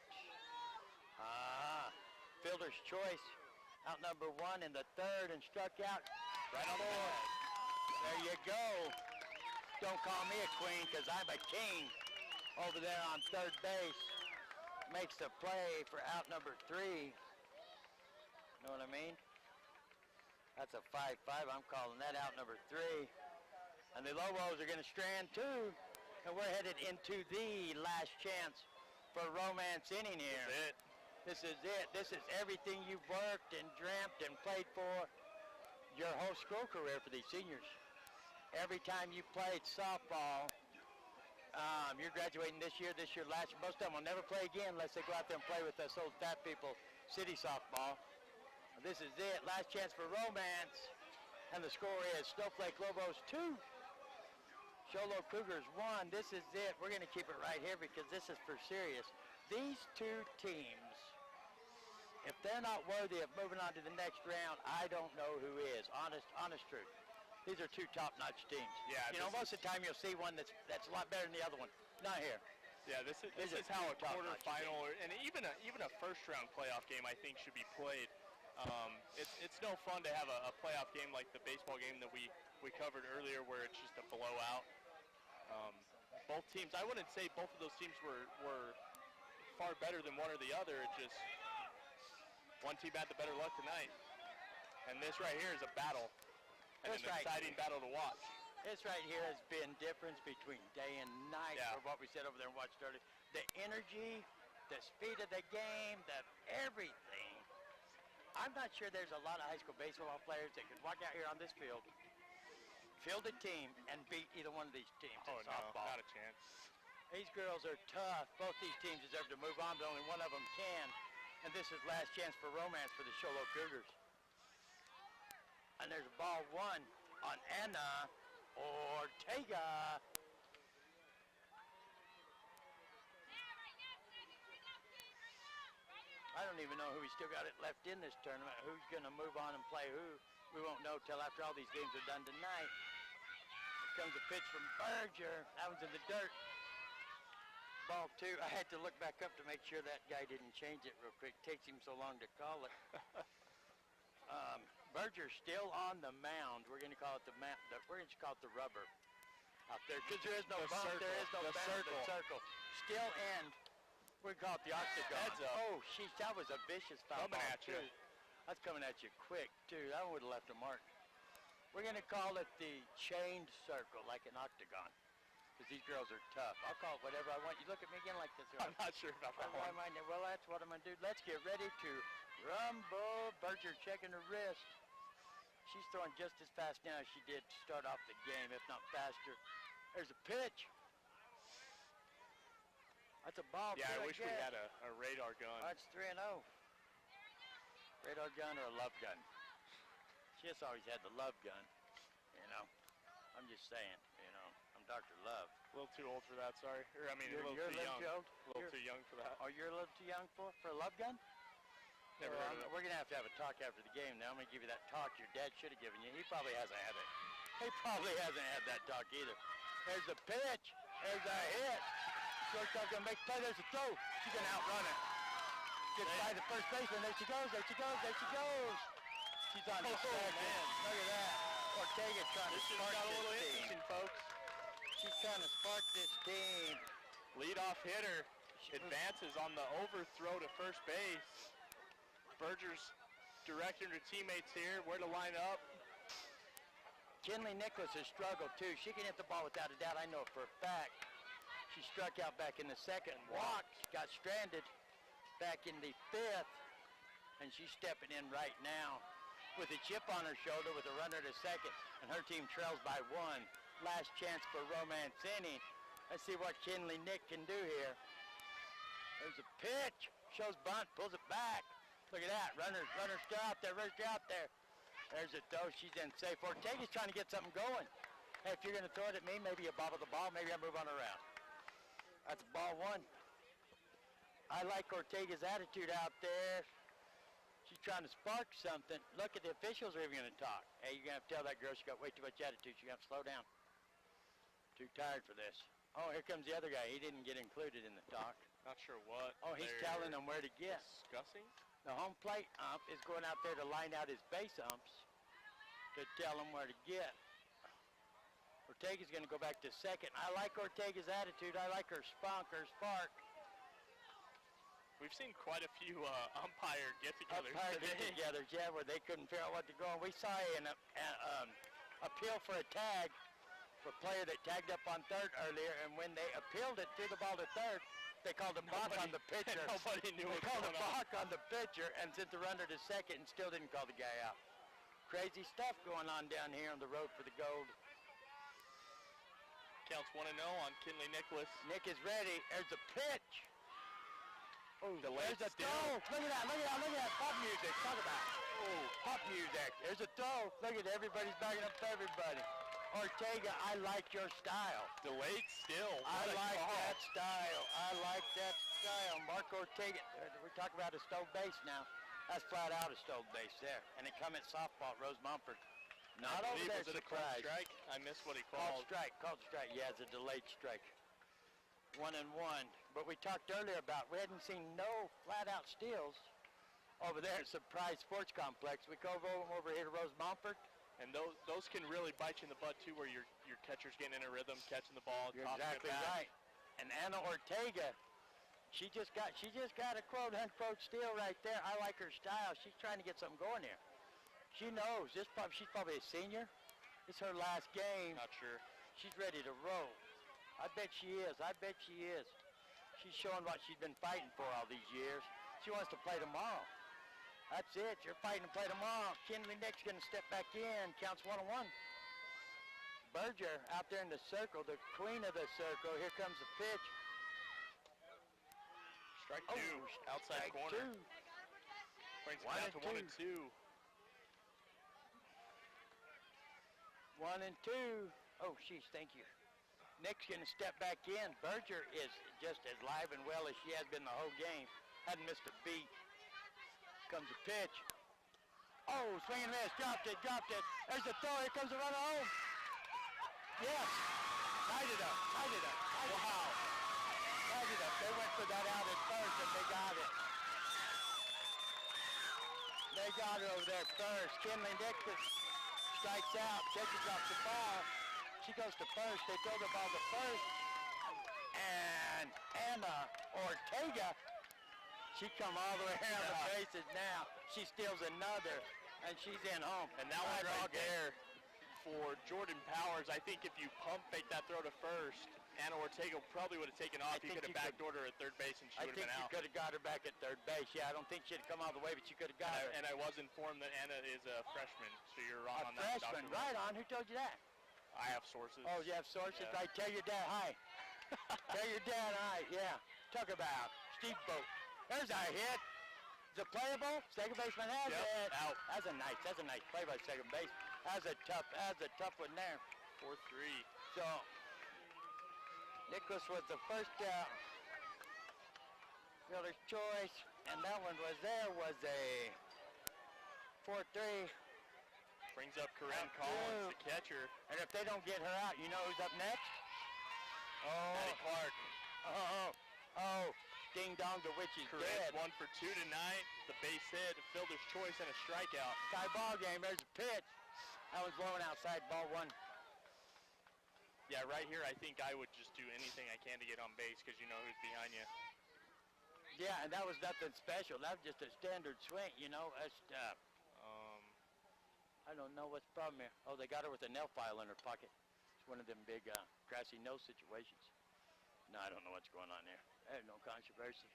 Fielder's choice. Out number 1 in the 3rd and struck out right on board. There you go. Don't call me a queen because I'm a king over there on third base. Makes the play for out number 3. Know what I mean? That's a 5-5. I'm calling that out number 3. And the Lobos are going to strand too. And we're headed into the last chance for romance inning here. That's it. This is it. This is everything you've worked and dreamt and played for your whole school career for these seniors. Every time you played softball, you're graduating this year last year. Most of them will never play again unless they go out there and play with us old fat people, city softball. This is it. Last chance for romance. And the score is Snowflake Lobos 2. Sholo Cougars 1. This is it. We're going to keep it right here because this is for serious. These two teams, if they're not worthy of moving on to the next round, I don't know who is. Honest truth. These are two top-notch teams. Yeah, you know, most of the time you'll see one that's a lot better than the other one. Not here. Yeah, this is how a quarterfinal and even a first-round playoff game I think should be played. It's no fun to have a playoff game like the baseball game that we covered earlier, where it's just a blowout. Both teams, I wouldn't say both of those teams were far better than one or the other. It just one team had the better luck tonight, and this right here is a battle, and an exciting battle to watch. This right here has been difference between day and night for what we said over there and watched earlier. The energy, the speed of the game, everything. I'm not sure there's a lot of high school baseball players that could walk out here on this field, field a team, and beat either one of these teams in softball. No, not a chance. These girls are tough. Both these teams deserve to move on, but only one of them can. And this is last chance for romance for the Sholo Cougars. And there's ball one on Anna Ortega. I don't even know who we still got it left in this tournament. Who's going to move on and play who? We won't know till after all these games are done tonight. Here comes a pitch from Berger. That one's in the dirt. Ball two. I had to look back up to make sure that guy didn't change it real quick. Takes him so long to call it. Berger's still on the mound. We're going to call it the we're going to call it the rubber out there because there is no bump. Circle. There is no The bound. circle. The circle. Still end. We call it the octagon. Heads up. Oh, sheesh, that was a vicious foul Coming ball, at you. too. That's coming at you quick, too. That one would have left a mark. We're going to call it the chained circle, like an octagon, because these girls are tough. I'll call it whatever I want. You look at me again like this. I'm not sure about that one. Well, that's what I'm going to do. Let's get ready to rumble. Berger checking her wrist. She's throwing just as fast now as she did to start off the game, if not faster. There's a pitch. That's a ball. Yeah, I wish we had a radar gun. That's 3-0. Radar gun or a love gun? She just always had the love gun, you know. I'm just saying, you know. I'm Dr. Love. A little too old for that, sorry. Or, I mean, You're a little too young. old? A little too young for that. Oh, you're a little too young for a love gun? Never heard of it. We're going to have a talk after the game now. I'm going to give you that talk your dad should have given you. He probably hasn't had it. He probably hasn't had that talk either. There's the pitch. There's a hit. Shortstop's going to make a play. There's a throw. She's going to outrun it. Gets by the first baseman. There she goes. There she goes. There she goes. She's on the second. Man. Look at that. Ortega trying to This just spark got a little this interesting, team. folks. She's trying to spark this team. Leadoff hitter advances on the overthrow to first base. Berger's directing her teammates here where to line up. Kinley Nicholas has struggled too. She can hit the ball without a doubt. I know it for a fact. She struck out back in the second, walked, got stranded back in the fifth, and she's stepping in right now with a chip on her shoulder with a runner to second, and her team trails by one. Last chance for romance inning. Let's see what Kinley Nick can do here. There's a pitch, shows bunt, pulls it back. Look at that, runner's still out there, There's a throw, she's in safe. Ortega's trying to get something going. Hey, if you're going to throw it at me, maybe you bobble the ball, maybe I move on around. That's ball one. I like Ortega's attitude out there. She's trying to spark something. Look at the officials are even going to talk. Hey, you're going to have to tell that girl she got way too much attitude. She's going to have to slow down. Too tired for this. Oh, here comes the other guy. He didn't get included in the talk. Not sure what. Oh, he's telling them where to get. Discussing? The home plate ump is going out there to line out his base umps to tell them where to get. Ortega's going to go back to second. I like Ortega's attitude. I like her spunk, her spark. We've seen quite a few umpire get-togethers today. Get-togethers, yeah, where they couldn't figure out what to go. And we saw an appeal for a tag for a player that tagged up on third earlier, and when they appealed it, threw the ball to third, they called a balk on the pitcher. Nobody knew what They called a was going on. balk on the pitcher and sent the runner to second and still didn't call the guy out. Crazy stuff going on down here on the road for the gold. Counts 1-0 on Kinley Nicholas. Nick is ready. There's a pitch. Oh, Delayed there's a still. throw. Look at that. Pop music. Talk about it. Oh, pop music. There's a throw. Look at everybody's backing up to everybody. Ortega, I like your style. Delayed still. I What a like call. that style. Mark Ortega. We're talking about a stole base now. That's flat out a stole base there. And it come at softball at Rose Mofford. Not over there, Was it a called surprise. strike? I missed what he Called called. strike. Yeah, it's a delayed strike. 1-1. But we talked earlier about we hadn't seen no flat-out steals over there at Surprise Sports Complex. We go over here to Rose Montfort. And those can really bite you in the butt too, where your catcher's getting in a rhythm, catching the ball, You're tossing exactly it back. right. And Anna Ortega, she just got a quote-unquote steal right there. I like her style. She's trying to get something going here. She knows. She's probably a senior. It's her last game. Not sure. She's ready to roll. I bet she is. She's showing what she's been fighting for all these years. She wants to play tomorrow. That's it. You're fighting to play tomorrow. Kinley Nick's going to step back in. Counts 1-1. Berger out there in the circle, the queen of the circle. Here comes the pitch. Strike two, outside strike corner. two. Brings it One down and to 1 and 2. 1 and 2. Oh, sheesh, thank you. Nick's going to step back in. Berger is just as live and well as she has been the whole game. Hadn't missed a beat. Comes a pitch. Oh, swing and miss. Dropped it, dropped it. There's the throw. Here comes the runner home. Yes. Tied it up, tied it up. Wow. Tied it up. They went for that out at first, and they got it. They got it over there first. Kinley Nicholas strikes out, catches off the ball. She goes to first. They throw the ball to first. And Anna Ortega, she come all the way around the bases now. She steals another, and she's in home. And that one right there for Jordan Powers, I think if you pump fake that throw to first, Anna Ortega probably would have taken off. He could have backdoored her at third base, and she would have been out. I think you could have got her back at third base. Yeah, I don't think she'd come all the way, but you could have got her. And I was informed that Anna is a freshman, so you're wrong on A that. freshman, right on. Who told you that? I have sources. Oh, you have sources? Yeah. Right, tell your dad hi. Tell your dad hi, yeah. Talk about Steve Boat. There's a hit. Is it playable? Second baseman has it. Out. That's a nice play by second base. That's a tough one there. 4-3. So, Nicholas was the first fielder's choice, and that one was a 4-3. Brings up Corinne Collins, the catcher. And if they don't get her out, you know who's up next? Maddie Clark. Oh, ding dong, the witch is dead. Corinne's 1 for 2 tonight. The base hit, a fielder's choice, and a strikeout. Tie ball game, there's a pitch. That one's blowing outside, ball one. Yeah, right here, I think I would just do anything I can to get on base because you know who's behind you. Yeah, and that was nothing special. That was just a standard swing, you know. That's, I don't know what's the problem here. Oh, they got her with a nail file in her pocket. It's one of them big grassy nose situations. No, I don't know what's going on there. There's no controversy.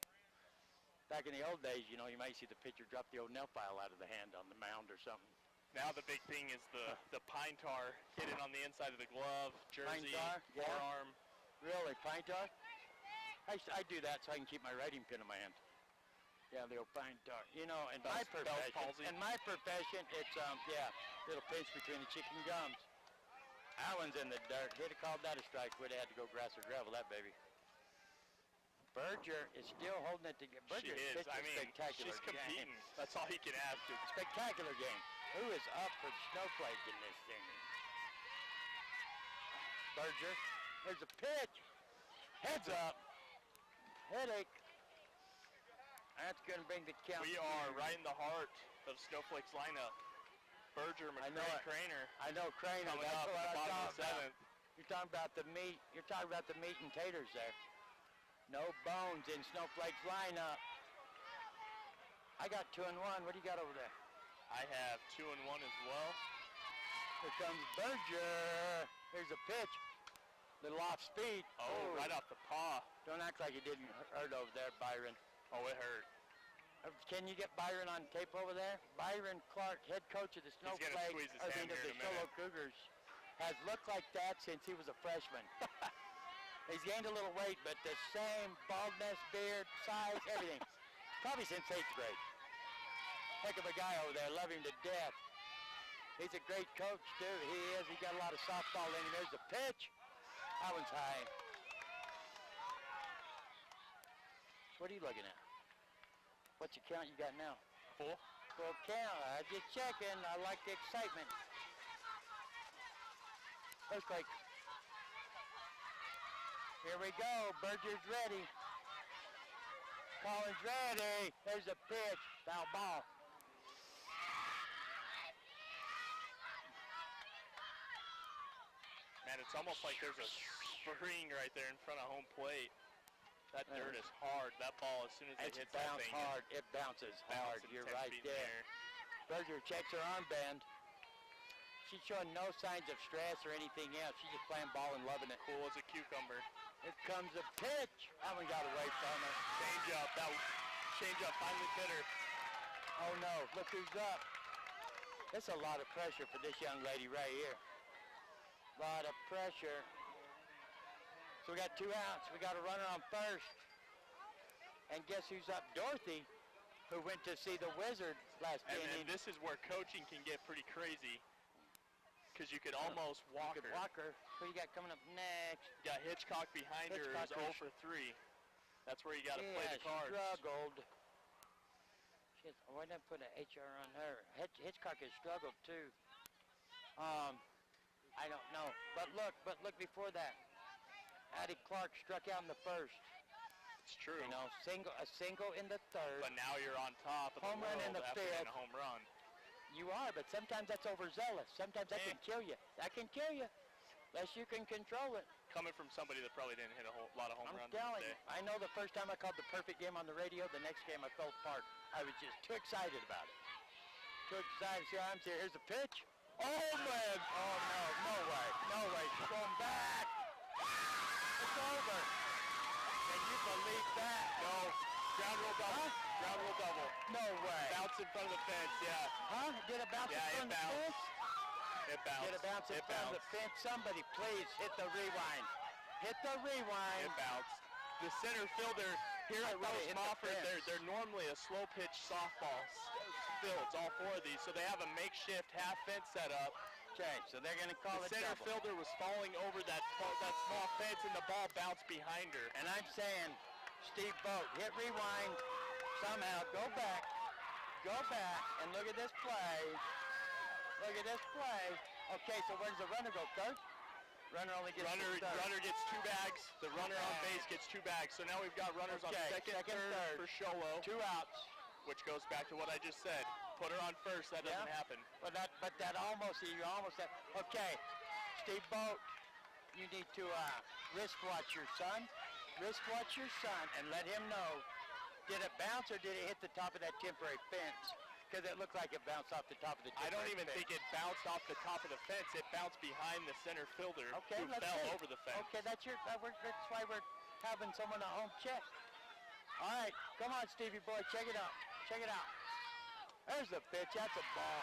Back in the old days, you know, you might see the pitcher drop the old nail file out of the hand on the mound or something. Now the big thing is the pine tar hidden on the inside of the glove, jersey, Pine tar? Yeah. forearm. Really, pine tar? I do that so I can keep my writing pen in my hand. Yeah, the old pine tar. You know, in my profession, it's little pinch between the chicken gums. That one's in the dirt. He'd have called that a strike. Would have had to go grass or gravel that baby. Berger is still holding it together. Berger She is. I mean, spectacular she's competing. game. That's all he can ask. Spectacular game. Who is up for Snowflake in this thing? Berger. There's a pitch. Heads up. Headache. That's going to bring the count. We are right in the heart of Snowflake's lineup. Berger, McCray, Craner. I know Craner. Coming That's up what at the I'm bottom of talking the about. 7th. You're talking about the meat. You're talking about the meat and taters there. No bones in Snowflake's lineup. I got 2 and 1. What do you got over there? I have 2 and 1 as well. Here comes Berger. Here's a pitch. Little off speed. Oh, right off the paw. Don't act like it didn't hurt over there, Byron. Oh, it hurt. Can you get Byron on tape over there? Byron Clark, head coach of the Snowflake, squeeze his hand here in a Solo minute. Cougars, has looked like that since he was a freshman. He's gained a little weight, but the same baldness, beard, size, everything. Probably since 8th grade. Heck of a guy over there, love him to death. He's a great coach, too. He is. He got a lot of softball in him. There's a pitch. That one's high. What are you looking at? What's your count you got now? Full. Full count. I just checking. I like the excitement. Earthquake. Here we go. Berger's ready. Collins ready. There's a pitch. Foul ball. Man, it's almost like there's a spring right there in front of home plate. That dirt is hard. That ball, as soon as it hits that thing, hard. It bounces hard. You're right there. Berger checks her armband. She's showing no signs of stress or anything else. She's just playing ball and loving it. Cool as a cucumber. Here comes a pitch. That one got away from her. Change up. That change up finally fit her. Oh no, look who's up. That's a lot of pressure for this young lady right here. A lot of pressure. So we got 2 outs. We got a runner on first. And guess who's up? Dorothy, who went to see the Wizard last And inning. this is where coaching can get pretty crazy, because you could almost walk her. Who you got coming up next? You got Hitchcock behind her, who's 0 for 3. That's where you got to play the cards. Struggled. Why didn't I put an HR on her? Hitchcock has struggled too. I don't know. But look before that. Addie Clark struck out in the first. It's true. You know, a single in the third. But now you're on top of Home the run world in the after fifth. hitting a home run. You are, but sometimes that's overzealous. Sometimes that can kill you. That can kill you. Unless you can control it. Coming from somebody that probably didn't hit a whole lot of home runs I'm telling today. you. I know the first time I called the perfect game on the radio, the next game I fell apart. I was just too excited about it. Too excited. See how I'm here. Here's the pitch. Oh, man. Oh, no. No way. No way. She's going back. It's over. Can you believe that? No. Ground rule double. Ground rule double. No way. Bounce in front of the fence, yeah. Huh? Did it bounce in front of the fence? It bounced. Did it bounce in front of the fence? Somebody please hit the rewind. Hit the rewind. It bounced. The center fielder here at Mofford, they're normally a slow pitch softball fields, all 4 of these, so they have a makeshift half fence set up. Okay, so they're going to call it The center double. fielder was falling over that small fence, and the ball bounced behind her. And I'm saying, Steve Boat, hit rewind somehow. Go back, and look at this play. Look at this play. Okay, so where does the runner go, Coach? Runner only gets runner gets 2 bags. The runner on base gets 2 bags. So now we've got runners on second, third for Sholo. 2 outs. Which goes back to what I just said. Put her on first. That doesn't happen. But that almost, you almost said, okay, Steve Boat, you need to wrist watch your son. Wrist watch your son and let him know, did it bounce or did it hit the top of that temporary fence? Because it looked like it bounced off the top of the temporary I don't even fence. think it bounced off the top of the fence. It bounced behind the center fielder who fell over the fence. Okay, that's why we're having someone at home check. All right, come on, Stevie boy, check it out. Check it out. There's the pitch. That's a ball.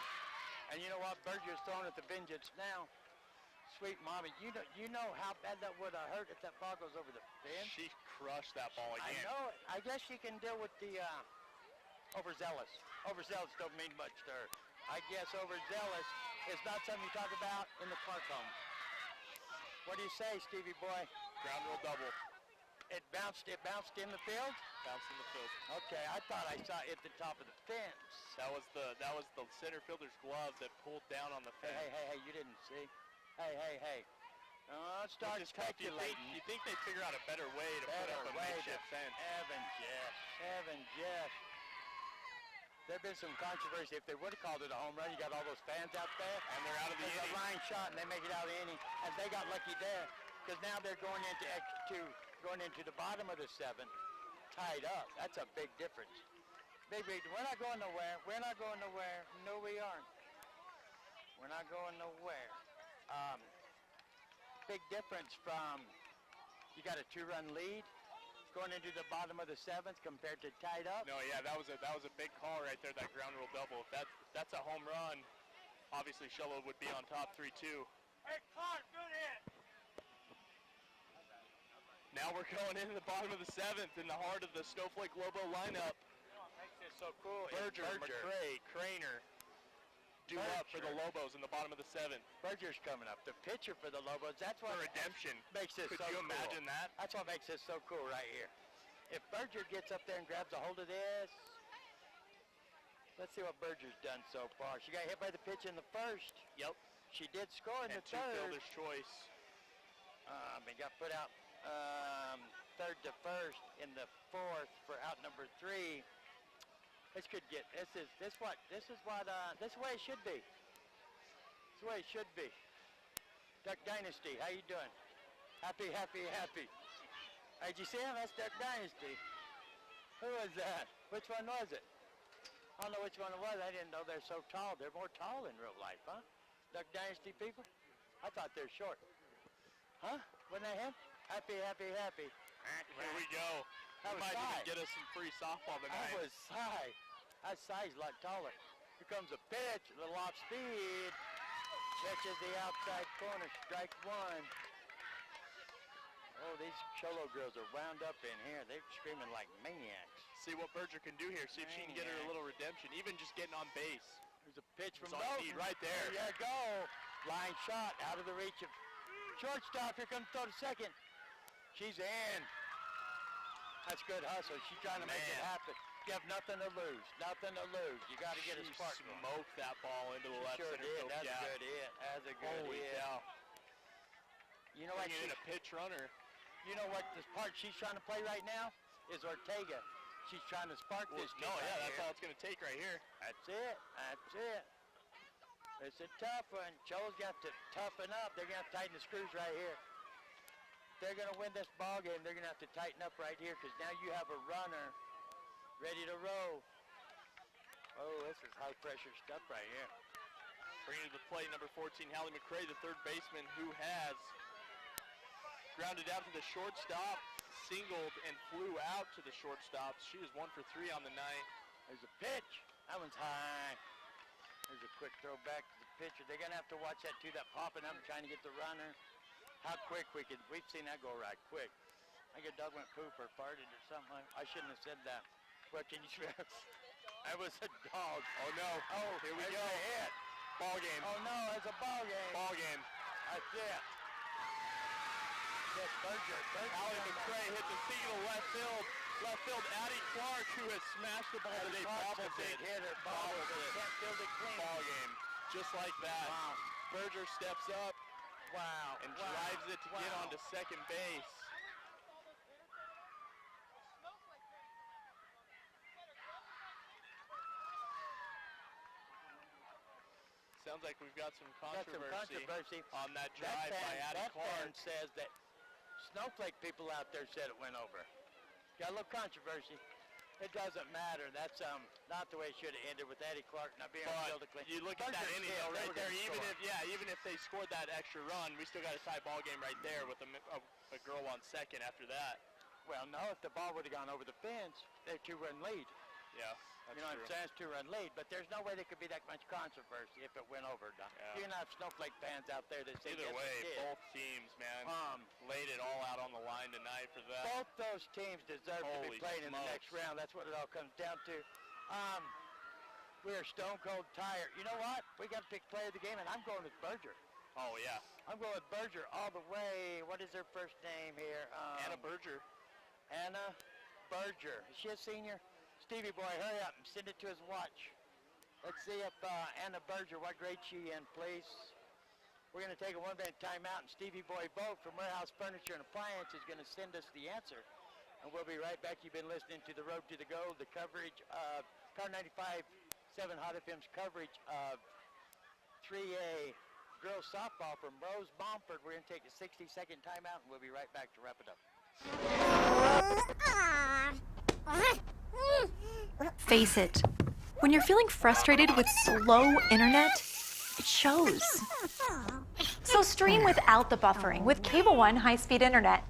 And you know what? Berger's throwing at the vengeance now. Sweet mommy, you know how bad that would have hurt if that ball goes over the fence. She crushed that ball again. I know it. I guess she can deal with the overzealous. Overzealous don't mean much to her. I guess overzealous is not something you talk about in the park home. What do you say, Stevie boy? Ground rule double. It bounced in the field? Bounced in the field. Okay, I thought I saw it at the top of the fence. That was the center fielder's glove that pulled down on the fence. Hey, you didn't see. Hey. Start speculating. You think they'd figure out a better way to put up a makeshift fence? Evan Jess. There'd been some controversy. If they would have called it a home run, you got all those fans out there. And they're out of the inning. There's a line shot, and they make it out of the inning. And they got lucky there, because now they're going into the bottom of the 7th, tied up. That's a big difference. Big. We're not going nowhere. No, we aren't. We're not going nowhere. Big difference from you got a 2-run lead going into the bottom of the 7th compared to tied up. No, yeah, that was a big call right there, that ground rule double. If that's a home run, obviously Sholo would be on top 3-2. Hey, Clark, good hit. Now we're going into the bottom of the 7th in the heart of the Snowflake Lobo lineup. You know what makes this so cool? Berger, McCray, Craner due up for the Lobos in the bottom of the 7th. Berger's coming up. The pitcher for the Lobos. That's what For redemption. makes this Could so you cool. imagine that? That's what makes this so cool right here. If Berger gets up there and grabs a hold of this, let's see what Berger's done so far. She got hit by the pitch in the first. Yep. She did score in And the 2 third. fielder's choice. He got put out third to first in the 4th for out number 3. This could get. This is the way it should be. This is the way it should be. Duck Dynasty, how you doing? Happy. Hey, did you see him? That's Duck Dynasty. Who was that? Which one was it? I don't know which one it was. I didn't know they're so tall. They're more tall in real life, huh? Duck Dynasty people? I thought they're short. Huh? Wasn't that him? Happy. Here we go. That was Might even high. get us some free softball tonight. That was high. That size a lot taller. Here comes a pitch, a little off speed. Catches the outside corner, strike 1. Oh, these Cholo girls are wound up in here. They're screaming like maniacs. See what Berger can do here. See if she can get her a little redemption, even just getting on base. There's a pitch from All you need right there. There you go. Line shot out of the reach of shortstop. Here comes throw to second. She's in. That's good hustle. She's trying to make it happen. You have nothing to lose. Nothing to lose. You got to get a spark. Smoked that ball into the left Sure center did. field That's gap. a good hit. That's a good Holy hit. cow. You know what? Bringing in a pitch runner. You know what this part she's trying to play right now is Ortega. She's trying to spark this. No, that's all it's going to take right here. That's it. That's it. It's a tough one. Cho's got to toughen up. They're going to have to tighten the screws right here. They're going to win this ball game. They're going to have to tighten up right here because now you have a runner ready to roll. Oh, this is high pressure stuff right here. Bringing to the plate, number 14, Hallie McCray, the third baseman, who has grounded out to the shortstop, singled, and flew out to the shortstop. She is 1 for 3 on the night. There's a pitch. That one's high. There's a quick throw back to the pitcher. They're going to have to watch that too, that popping up, trying to get the runner. How quick we've seen that go right quick. I think a dog went poop or farted or something. I shouldn't have said that. What can you smell? That was a dog. Oh no. Oh, here we go. Hit. Ball game. Oh no, it's a ball game. Ball game. That's it. That's Berger. Hallie McCray hit the single left field. Left field, Addie Clark, who has smashed the ball today, bobbled it. Hitter, bobbled it. Can't field it clean. Ball game. Just like that. Wow. Berger steps up. Wow. And drives it to get onto second base. Sounds like we've got some controversy on that drive by Addie Clark. That fan says that Snowflake people out there said it went over. Got a little controversy. It doesn't matter. That's not the way it should have ended with Addie Clark not being able to clean. You look at that anyhow right there. Even if they scored that extra run, we still got a tie ball game right there with a girl on second after that. Well, no, if the ball would have gone over the fence, they're 2-run lead. Yeah, that's you know true. what I'm saying? It's 2-run lead, but there's no way there could be that much controversy if it went over. Yeah. You're not Snowflake fans out there that say either yes, way, it did. both teams, man, laid it all out on the line tonight for that. Both those teams deserve to be playing in the next round. That's what it all comes down to. We're stone cold tired. You know what? We got to pick player of the game, and I'm going with Berger. Oh, yeah. I'm going with Berger all the way. What is her first name here? Anna Berger. Anna Berger. Is she a senior? Stevie boy, hurry up and send it to his watch. Let's see if Anna Berger, what grade she in, please. We're going to take a 1-minute timeout, and Stevie Boy Boat from Warehouse Furniture and Appliance is going to send us the answer. And we'll be right back. You've been listening to The Road to the Gold, the coverage of Car 95.7 Hot FM's coverage of 3A girls softball from Rose Mofford. We're going to take a 60-second timeout, and we'll be right back to wrap it up. Face it, when you're feeling frustrated with slow internet, it shows. So stream without the buffering with Cable One high-speed internet.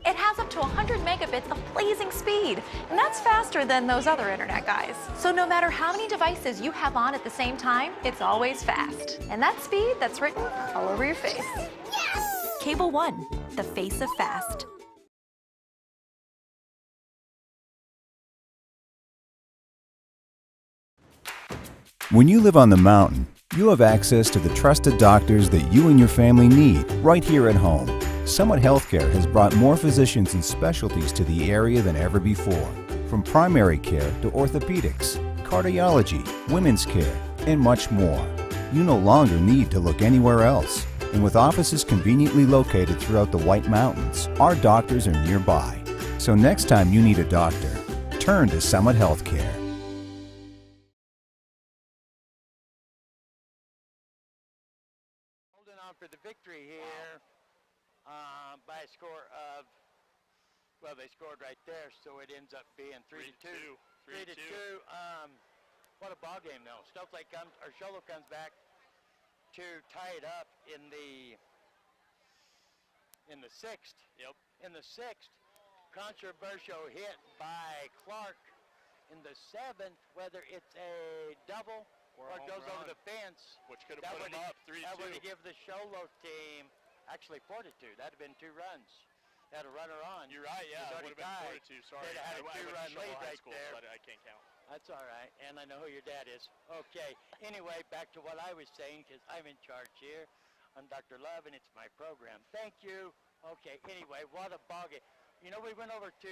It has up to 100 megabits of blazing speed, and that's faster than those other internet guys. So no matter how many devices you have on at the same time, it's always fast. And that speed, that's written all over your face. Yes! Cable One, the face of fast. When you live on the mountain, you have access to the trusted doctors that you and your family need right here at home. Summit Healthcare has brought more physicians and specialties to the area than ever before. From primary care to orthopedics, cardiology, women's care, and much more. You no longer need to look anywhere else. And with offices conveniently located throughout the White Mountains, our doctors are nearby. So next time you need a doctor, turn to Summit Healthcare. For the victory here by a score of, well, they scored right there, so it ends up being 3-2. 3-2. What a ball game, though. Snowflake comes, or Sholo comes back to tie it up in the sixth. Yep. In the sixth, controversial hit by Clark. In the seventh, whether it's a double or it goes over the fence, which could have put them up 3-2. That would have given the Sholo team actually 4-2. That'd have been 2 runs. had a runner on. You're right, yeah. He's It would have been already 4-2. Sorry. They'd have had a I went to two-run Shovel lead High right School, there. so I can't count. That's all right, and I know who your dad is. Okay, anyway, back to what I was saying, because I'm in charge here. I'm Dr. Love, and it's my program. Thank you. Okay, anyway, what a ball game. You know, we went over to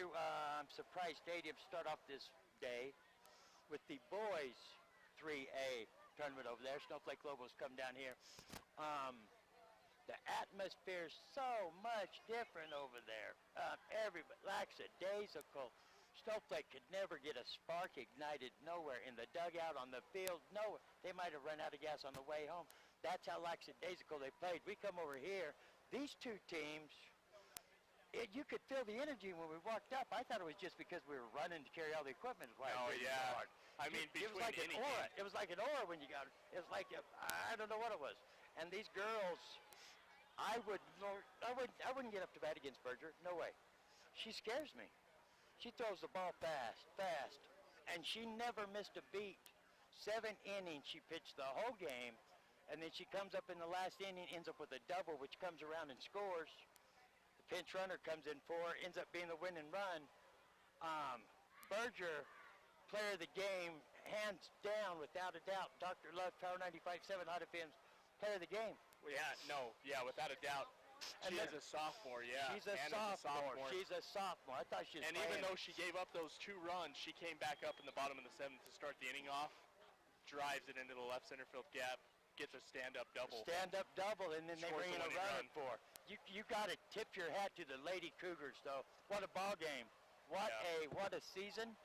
Surprise Stadium to start off this day with the boys 3A tournament over there. Snowflake Lobos come down here. The atmosphere is so much different over there. Everybody, lackadaisical. Snowflake could never get a spark ignited nowhere in the dugout, on the field, nowhere. They might have run out of gas on the way home. That's how lackadaisical they played. We come over here, these two teams, you could feel the energy when we walked up. I thought it was just because we were running to carry all the equipment. Why Oh, it was yeah. so hard. I mean, It was between like an any aura. game. It was like an aura when you got it. It was like, I don't know what it was. And these girls, I wouldn't get up to bat against Berger. No way. She scares me. She throws the ball fast, and she never missed a beat. 7 innings she pitched the whole game, and then she comes up in the last inning, ends up with a double, which comes around and scores. The pinch runner comes in for, ends up being the winning run. Berger, player of the game, hands down, without a doubt. Dr. Love, Power 95.7, Hot FM's player of the game. Well, yeah, without a doubt. And She then- is a sophomore, yeah. She's a Anna's sophomore. She's a sophomore. I thought she was And playing. even though she gave up those 2 runs, she came back up in the bottom of the 7th to start the inning off, drives it into the left center field gap, gets a stand-up double. Stand-up double, and then they Scores bring in the a winning runner run. for. You got to tip your hat to the Lady Cougars, though. What a ball game! What a season!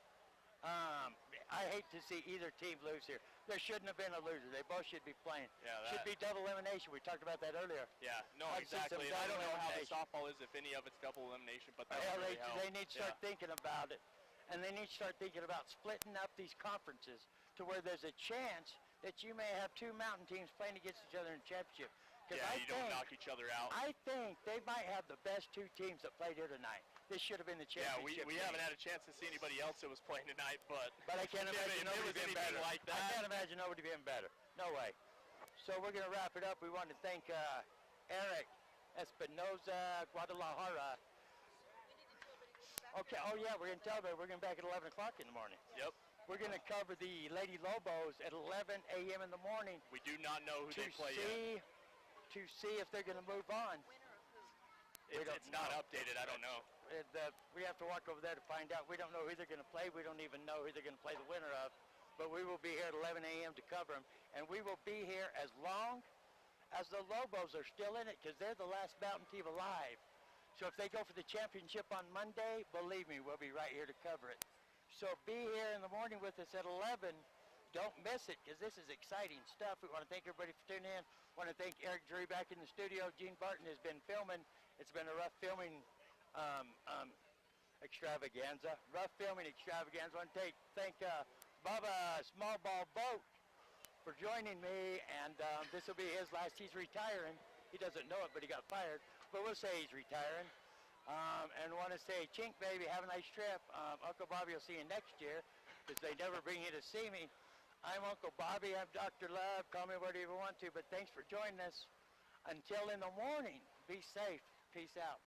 I hate to see either team lose here. There shouldn't have been a loser. They both should be playing. Yeah, should be double elimination. We talked about that earlier. Yeah, no, I've seen some exactly. And I don't double know how the elimination. softball is, if any of it's double elimination, but that Well, would really help. they need to start Yeah. thinking about it. And they need to start thinking about splitting up these conferences to where there's a chance that you may have 2 mountain teams playing against each other in the championship. 'Cause Yeah, I you don't think- knock each other out. I think they might have the best 2 teams that played here tonight. This should have been the Yeah, championship. we game. haven't had a chance to see anybody else that was playing tonight, but But I can't if imagine it nobody was being anything better. like I that, can't imagine nobody being better. No way. So we're going to wrap it up. We want to thank Eric Espinoza, Guadalajara. Okay. Oh yeah, we're going to tell them we're going to be back at 11 o'clock in the morning. Yep. We're going to cover the Lady Lobos at 11 a.m. in the morning We do not know who to they play yet. see if they're going to move on. we don't It's not know. updated. I don't know. We have to walk over there to find out. We don't know who they're going to play. We don't even know who they're going to play the winner of. But we will be here at 11 a.m. to cover them. And we will be here as long as the Lobos are still in it, because they're the last mountain team alive. So if they go for the championship on Monday, believe me, we'll be right here to cover it. So be here in the morning with us at 11. Don't miss it, because this is exciting stuff. We want to thank everybody for tuning in. Want to thank Eric Drury back in the studio. Gene Barton has been filming. It's been a rough filming extravaganza. Rough filming extravaganza. I want to thank Bubba Small Ball Boat for joining me, and this will be his last. He's retiring. He doesn't know it, but he got fired. But we'll say he's retiring. And want to say, Chink, baby, have a nice trip. Uncle Bobby will see you next year, because they never bring you to see me. I'm Uncle Bobby. I'm Dr. Love. Call me whatever you want to, but thanks for joining us. Until in the morning, be safe. Peace out.